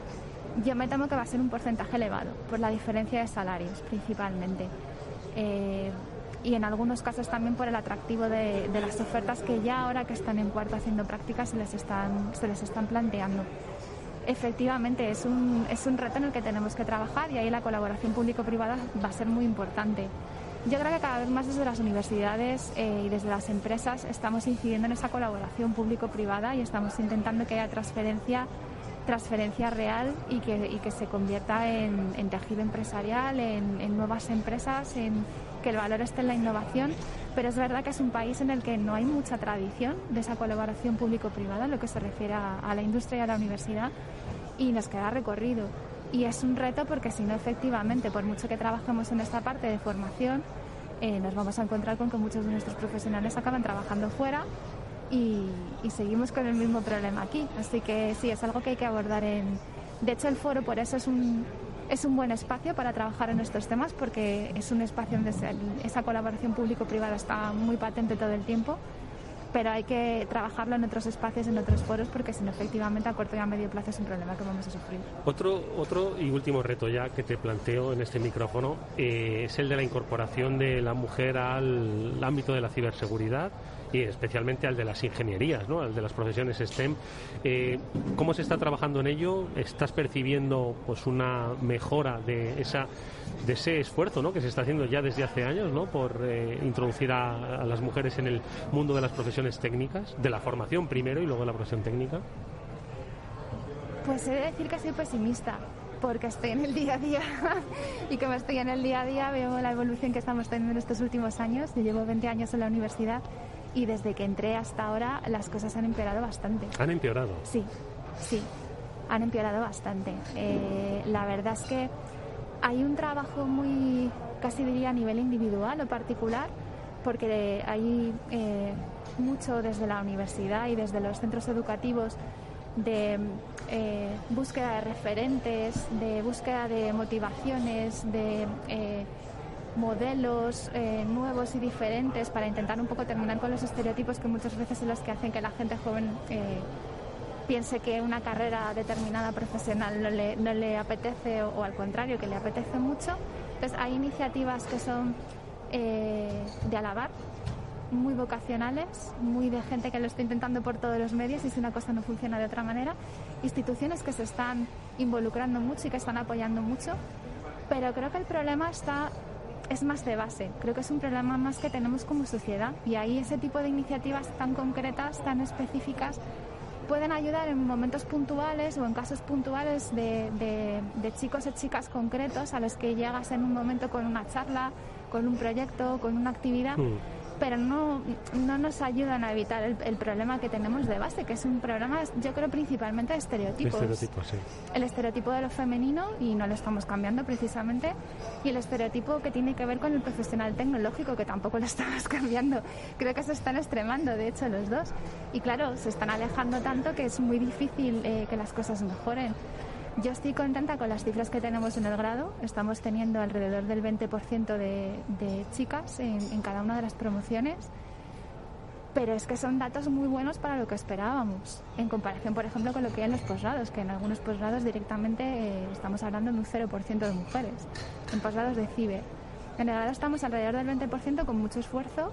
Yo me temo que va a ser un porcentaje elevado, por la diferencia de salarios, principalmente. y en algunos casos también por el atractivo de las ofertas que ya ahora que están en cuarto haciendo prácticas se les están planteando. Efectivamente, es un reto en el que tenemos que trabajar y ahí la colaboración público-privada va a ser muy importante. Yo creo que cada vez más desde las universidades y desde las empresas estamos incidiendo en esa colaboración público-privada y estamos intentando que haya transferencia real y que se convierta en tejido empresarial, en nuevas empresas, en que el valor esté en la innovación, pero es verdad que es un país en el que no hay mucha tradición de esa colaboración público-privada en lo que se refiere a la industria y a la universidad, y nos queda recorrido. Y es un reto porque si no, efectivamente, por mucho que trabajemos en esta parte de formación, nos vamos a encontrar con que muchos de nuestros profesionales acaban trabajando fuera y seguimos con el mismo problema aquí. Así que sí, es algo que hay que abordar De hecho, el foro por eso es un buen espacio para trabajar en estos temas, porque es un espacio donde esa colaboración público-privada está muy patente todo el tiempo, pero hay que trabajarlo en otros espacios, en otros foros, porque si no, efectivamente, a corto y a medio plazo es un problema que vamos a sufrir. Otro y último reto ya que te planteo en este micrófono es el de la incorporación de la mujer al ámbito de la ciberseguridad y especialmente al de las ingenierías, ¿no? Al de las profesiones STEM. ¿Cómo se está trabajando en ello? ¿Estás percibiendo pues una mejora de ese esfuerzo, ¿no?, que se está haciendo ya desde hace años, ¿no?, por introducir a las mujeres en el mundo de las profesiones técnicas, de la formación primero y luego la profesión técnica? Pues he de decir que soy pesimista, porque estoy en el día a día y como estoy en el día a día veo la evolución que estamos teniendo en estos últimos años. Yo llevo 20 años en la universidad y desde que entré hasta ahora las cosas han empeorado bastante. ¿Han empeorado? Sí, han empeorado bastante. La verdad es que hay un trabajo muy, casi diría a nivel individual o particular, porque hay mucho desde la universidad y desde los centros educativos de búsqueda de referentes, de búsqueda de motivaciones, de modelos nuevos y diferentes para intentar un poco terminar con los estereotipos que muchas veces son los que hacen que la gente joven piense que una carrera determinada profesional no le apetece o al contrario, que le apetece mucho. Entonces hay iniciativas que son de alabar, muy vocacionales, muy de gente que lo está intentando por todos los medios y si una cosa no funciona de otra manera, instituciones que se están involucrando mucho y que están apoyando mucho, pero creo que el problema es más de base, creo que es un problema más que tenemos como sociedad y ahí ese tipo de iniciativas tan concretas, tan específicas, pueden ayudar en momentos puntuales o en casos puntuales de chicos o chicas concretos a los que llegas en un momento con una charla, con un proyecto, con una actividad, pero no nos ayudan a evitar el problema que tenemos de base, que es un problema, yo creo, principalmente de estereotipos. Sí. El estereotipo de lo femenino, y no lo estamos cambiando precisamente, y el estereotipo que tiene que ver con el profesional tecnológico, que tampoco lo estamos cambiando. Creo que se están extremando, de hecho, los dos. Y claro, se están alejando tanto que es muy difícil que las cosas mejoren. Yo estoy contenta con las cifras que tenemos en el grado. Estamos teniendo alrededor del 20% de chicas en cada una de las promociones, pero es que son datos muy buenos para lo que esperábamos, en comparación, por ejemplo, con lo que hay en los posgrados, que en algunos posgrados directamente estamos hablando de un 0% de mujeres, en posgrados de ciber. En el grado estamos alrededor del 20% con mucho esfuerzo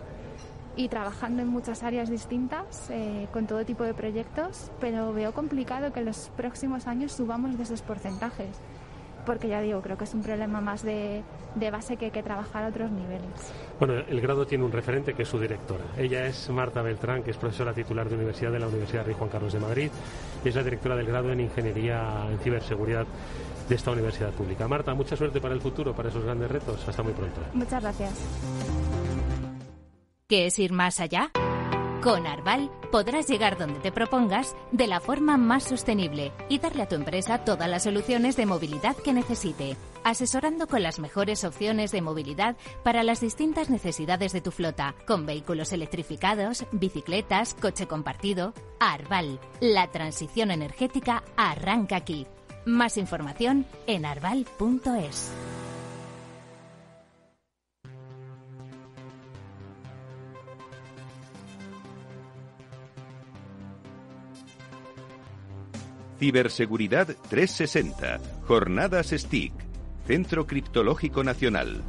y trabajando en muchas áreas distintas, con todo tipo de proyectos, pero veo complicado que en los próximos años subamos de esos porcentajes, porque ya digo, creo que es un problema más de base que hay que trabajar a otros niveles. Bueno, el grado tiene un referente que es su directora. Ella es Marta Beltrán, que es profesora titular de Universidad de la Universidad Rey Juan Carlos de Madrid, y es la directora del grado en Ingeniería en Ciberseguridad de esta universidad pública. Marta, mucha suerte para el futuro, para esos grandes retos. Hasta muy pronto. Muchas gracias. ¿Qué es ir más allá? Con Arval podrás llegar donde te propongas de la forma más sostenible y darle a tu empresa todas las soluciones de movilidad que necesite, asesorando con las mejores opciones de movilidad para las distintas necesidades de tu flota, con vehículos electrificados, bicicletas, coche compartido. Arval, la transición energética arranca aquí. Más información en arval.es. Ciberseguridad 360. Jornadas STIC. Centro Criptológico Nacional.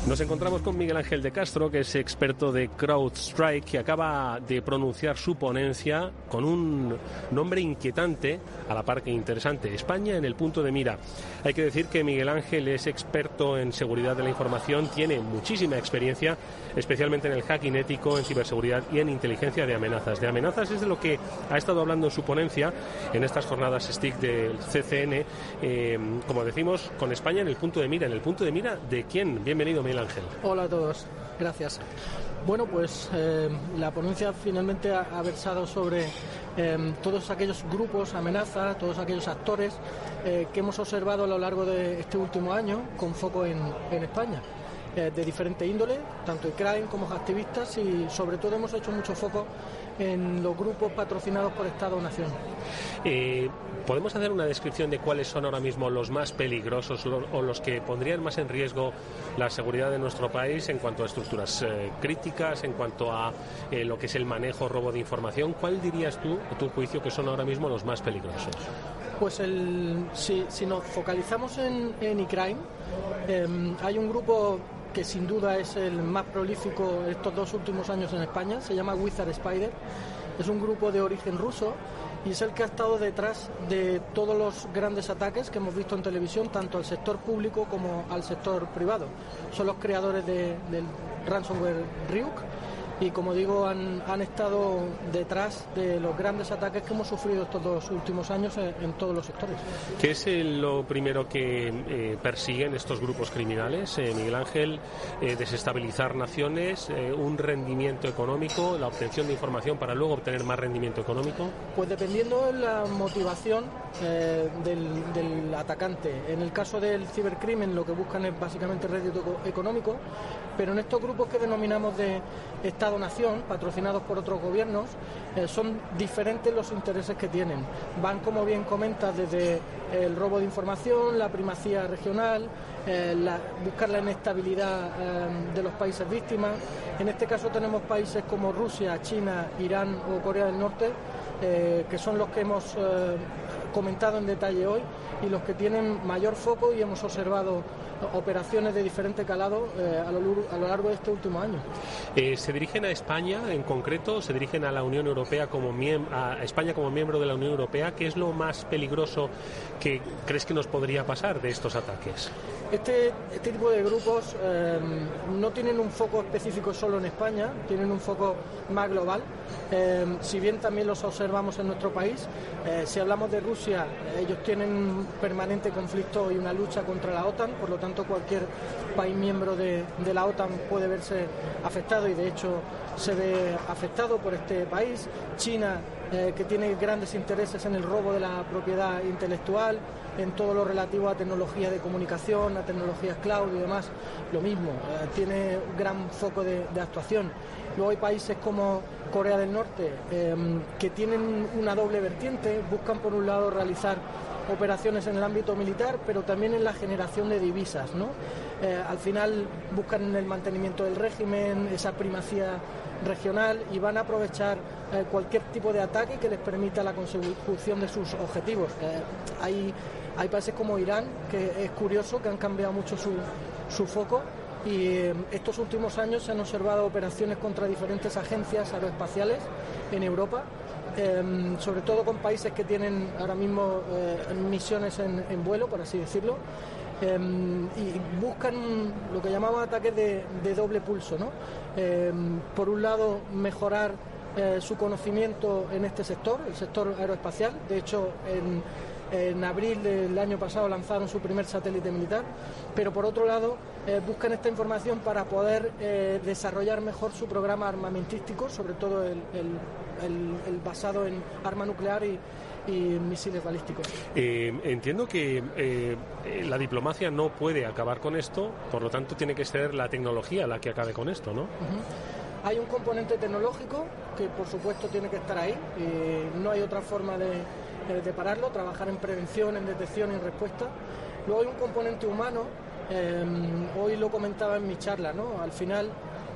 Nos encontramos con Miguel Ángel de Castro, que es experto de CrowdStrike, que acaba de pronunciar su ponencia con un nombre inquietante, a la par que interesante: España en el punto de mira. Hay que decir que Miguel Ángel es experto en seguridad de la información, tiene muchísima experiencia, especialmente en el hacking ético, en ciberseguridad y en inteligencia de amenazas. De amenazas es de lo que ha estado hablando en su ponencia en estas jornadas STIC del CCN, como decimos, con España en el punto de mira. ¿En el punto de mira de quién? Bienvenido, Miguel Ángel. Hola a todos, gracias. Bueno, pues la ponencia finalmente ha versado sobre todos aquellos grupos, amenazas, todos aquellos actores que hemos observado a lo largo de este último año con foco en España, de diferente índole, tanto crime como activistas, y sobre todo hemos hecho mucho foco en los grupos patrocinados por Estado o Nación. ¿Podemos hacer una descripción de cuáles son ahora mismo los más peligrosos o los que pondrían más en riesgo la seguridad de nuestro país en cuanto a estructuras críticas, en cuanto a lo que es el manejo, robo de información? ¿Cuál dirías tú, a tu juicio, que son ahora mismo los más peligrosos? Pues si nos focalizamos en e-crime, hay un grupo que sin duda es el más prolífico estos 2 últimos años en España, se llama Wizard Spider. Es un grupo de origen ruso y es el que ha estado detrás de todos los grandes ataques que hemos visto en televisión, tanto al sector público como al sector privado. Son los creadores del ransomware Ryuk y, como digo, han estado detrás de los grandes ataques que hemos sufrido estos 2 últimos años en todos los sectores. ¿Qué es lo primero que persiguen estos grupos criminales, Miguel Ángel? Desestabilizar naciones, un rendimiento económico, la obtención de información para luego obtener más rendimiento económico. Pues dependiendo de la motivación del atacante. En el caso del cibercrimen, lo que buscan es básicamente rédito económico, pero en estos grupos que denominamos de Estado-Nación, patrocinados por otros gobiernos, son diferentes los intereses que tienen. Van, como bien comentas, desde el robo de información, la primacía regional, buscar la inestabilidad de los países víctimas. En este caso tenemos países como Rusia, China, Irán o Corea del Norte, que son los que hemos comentado en detalle hoy y los que tienen mayor foco, y hemos observado operaciones de diferente calado a lo largo de este último año. ¿Se dirigen a España en concreto? ¿Se dirigen a la Unión Europea a España como miembro de la Unión Europea? ¿Qué es lo más peligroso que crees que nos podría pasar de estos ataques? Este tipo de grupos no tienen un foco específico solo en España, tienen un foco más global. Si bien también los observamos en nuestro país, si hablamos de Rusia, ellos tienen un permanente conflicto y una lucha contra la OTAN, por lo tanto cualquier país miembro de la OTAN puede verse afectado, y de hecho se ve afectado por este país. China, que tiene grandes intereses en el robo de la propiedad intelectual, en todo lo relativo a tecnología de comunicación, a tecnologías cloud y demás, lo mismo, tiene un gran foco de actuación. Luego hay países como Corea del Norte, que tienen una doble vertiente, buscan por un lado realizar operaciones en el ámbito militar, pero también en la generación de divisas, ¿no? Al final buscan el mantenimiento del régimen, esa primacía regional, y van a aprovechar cualquier tipo de ataque que les permita la consecución de sus objetivos. Hay países como Irán, que es curioso, que han cambiado mucho su foco, y estos últimos años se han observado operaciones contra diferentes agencias aeroespaciales en Europa, sobre todo con países que tienen ahora mismo misiones en vuelo, por así decirlo, y buscan lo que llamamos ataques de doble pulso, ¿no? Por un lado, mejorar su conocimiento en este sector, el sector aeroespacial. De hecho, en abril del año pasado lanzaron su primer satélite militar, pero por otro lado buscan esta información para poder desarrollar mejor su programa armamentístico, sobre todo el basado en arma nuclear y misiles balísticos. Entiendo que la diplomacia no puede acabar con esto, por lo tanto tiene que ser la tecnología la que acabe con esto, ¿no? Hay un componente tecnológico que por supuesto tiene que estar ahí, no hay otra forma de pararlo, trabajar en prevención, en detección y en respuesta. Luego hay un componente humano, hoy lo comentaba en mi charla, ¿no? Al final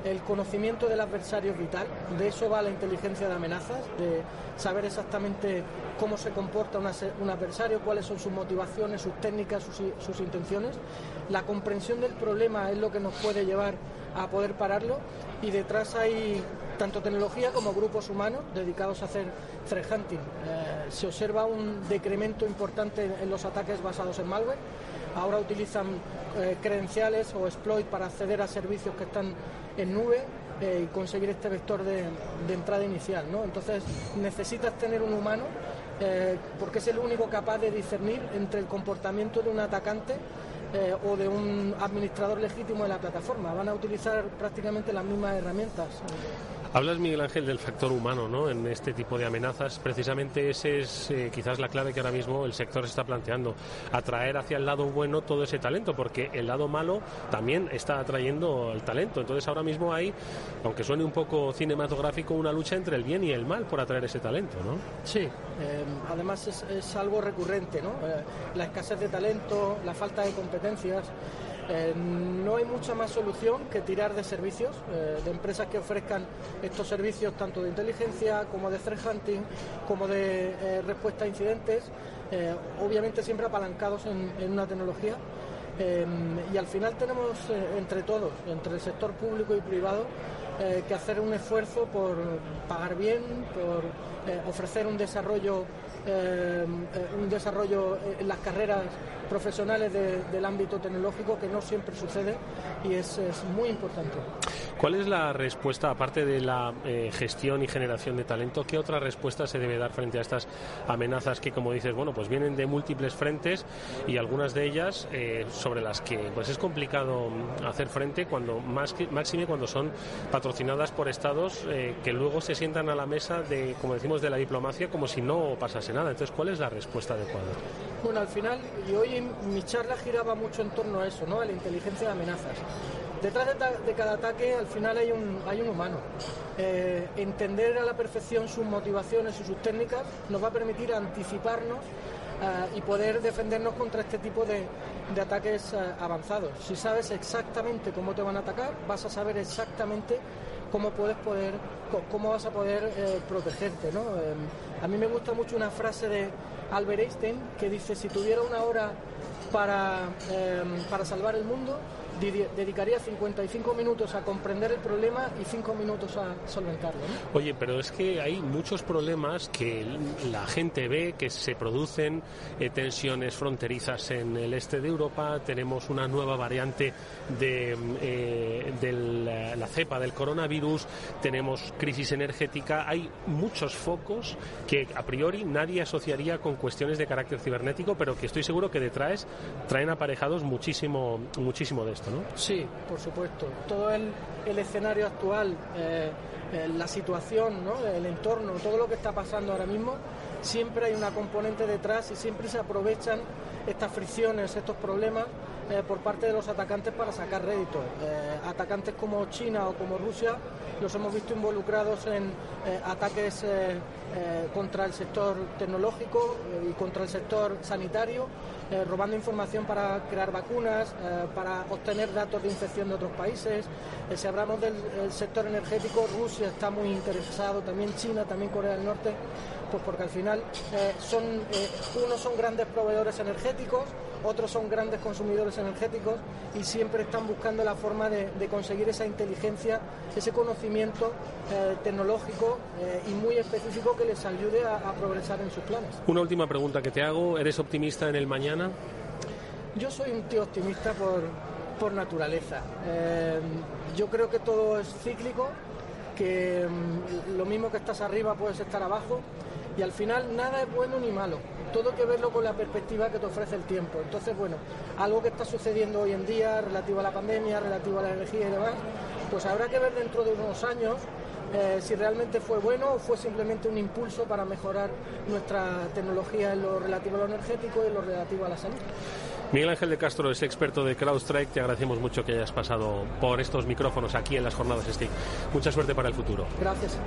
el conocimiento del adversario es vital. De eso va la inteligencia de amenazas, de saber exactamente cómo se comporta un adversario, cuáles son sus motivaciones, sus técnicas, sus intenciones. La comprensión del problema es lo que nos puede llevar a poder pararlo, y detrás hay tanto tecnología como grupos humanos dedicados a hacer threat hunting. Se observa un decremento importante en los ataques basados en malware. Ahora utilizan credenciales o exploit para acceder a servicios que están en nube y conseguir este vector de entrada inicial, ¿no? Entonces necesitas tener un humano porque es el único capaz de discernir entre el comportamiento de un atacante o de un administrador legítimo de la plataforma. Van a utilizar prácticamente las mismas herramientas. Hablas, Miguel Ángel, del factor humano, ¿no?, en este tipo de amenazas. Precisamente ese es quizás la clave que ahora mismo el sector se está planteando, atraer hacia el lado bueno todo ese talento, porque el lado malo también está atrayendo el talento. Entonces ahora mismo hay, aunque suene un poco cinematográfico, una lucha entre el bien y el mal por atraer ese talento, ¿no? Sí, además es algo recurrente, ¿no? La escasez de talento, la falta de competencias. No hay mucha más solución que tirar de servicios, de empresas que ofrezcan estos servicios tanto de inteligencia como de threat hunting, como de respuesta a incidentes, obviamente siempre apalancados en una tecnología. Y al final tenemos entre todos, entre el sector público y privado, que hacer un esfuerzo por pagar bien, por ofrecer un desarrollo en las carreras profesionales del ámbito tecnológico, que no siempre sucede, y es muy importante. ¿Cuál es la respuesta, aparte de la gestión y generación de talento, qué otra respuesta se debe dar frente a estas amenazas que, como dices, bueno, pues vienen de múltiples frentes, y algunas de ellas sobre las que pues es complicado hacer frente, cuando máxime cuando son patrocinadas por estados que luego se sientan a la mesa de, como decimos, de la diplomacia, como si no pasase nada? Entonces, ¿cuál es la respuesta adecuada? Bueno, al final, y hoy mi charla giraba mucho en torno a eso, ¿no?, a la inteligencia de amenazas. Detrás de cada ataque, al final hay un humano. Entender a la perfección sus motivaciones y sus técnicas nos va a permitir anticiparnos y poder defendernos contra este tipo de ataques avanzados. Si sabes exactamente cómo te van a atacar, vas a saber exactamente cómo vas a poder protegerte, ¿no? A mí me gusta mucho una frase de Albert Einstein que dice: si tuviera una hora para salvar el mundo, dedicaría 55 minutos a comprender el problema y 5 minutos a solventarlo, ¿no? Oye, pero es que hay muchos problemas que la gente ve, que se producen, tensiones fronterizas en el este de Europa, tenemos una nueva variante de la cepa del coronavirus, tenemos crisis energética, hay muchos focos que a priori nadie asociaría con cuestiones de carácter cibernético, pero que estoy seguro que detrás traen aparejados muchísimo de esto, ¿no? Sí, por supuesto. Todo el escenario actual, la situación, ¿no?, el entorno, todo lo que está pasando ahora mismo, siempre hay una componente detrás y siempre se aprovechan estas fricciones, estos problemas por parte de los atacantes para sacar rédito. Atacantes como China o como Rusia los hemos visto involucrados en ataques contra el sector tecnológico y contra el sector sanitario, robando información para crear vacunas, para obtener datos de infección de otros países. Si hablamos del sector energético, Rusia está muy interesado, también China, también Corea del Norte, pues porque al final unos son grandes proveedores energéticos, otros son grandes consumidores energéticos, y siempre están buscando la forma de conseguir esa inteligencia, ese conocimiento tecnológico y muy específico que les ayude a progresar en sus planes. Una última pregunta que te hago: ¿eres optimista en el mañana? Yo soy un tío optimista por naturaleza. Yo creo que todo es cíclico, que lo mismo que estás arriba puedes estar abajo, y al final nada es bueno ni malo, todo hay que verlo con la perspectiva que te ofrece el tiempo. Entonces, bueno, algo que está sucediendo hoy en día relativo a la pandemia, relativo a la energía y demás, pues habrá que ver dentro de unos años si realmente fue bueno o fue simplemente un impulso para mejorar nuestra tecnología en lo relativo a lo energético y en lo relativo a la salud. Miguel Ángel de Castro es experto de CrowdStrike. Te agradecemos mucho que hayas pasado por estos micrófonos aquí en las jornadas STIC. Mucha suerte para el futuro. Gracias.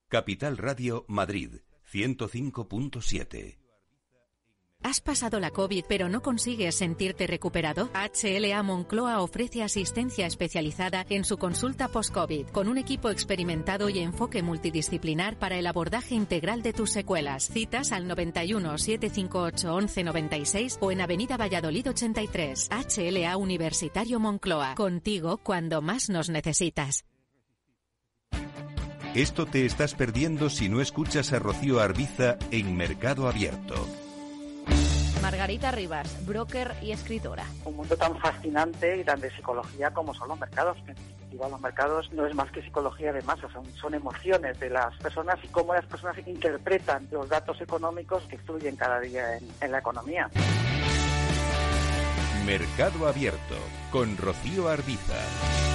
Capital Radio Madrid 105.7. ¿Has pasado la COVID pero no consigues sentirte recuperado? HLA Moncloa ofrece asistencia especializada en su consulta post-COVID, con un equipo experimentado y enfoque multidisciplinar para el abordaje integral de tus secuelas. Citas al 91 758 1196 o en Avenida Valladolid 83. HLA Universitario Moncloa. Contigo cuando más nos necesitas. Esto te estás perdiendo si no escuchas a Rocío Arbiza en Mercado Abierto. Margarita Rivas, broker y escritora. Un mundo tan fascinante y tan de psicología como son los mercados. En definitiva, los mercados no es más que psicología de masas, son emociones de las personas y cómo las personas interpretan los datos económicos que fluyen cada día en la economía. Mercado Abierto con Rocío Arbiza.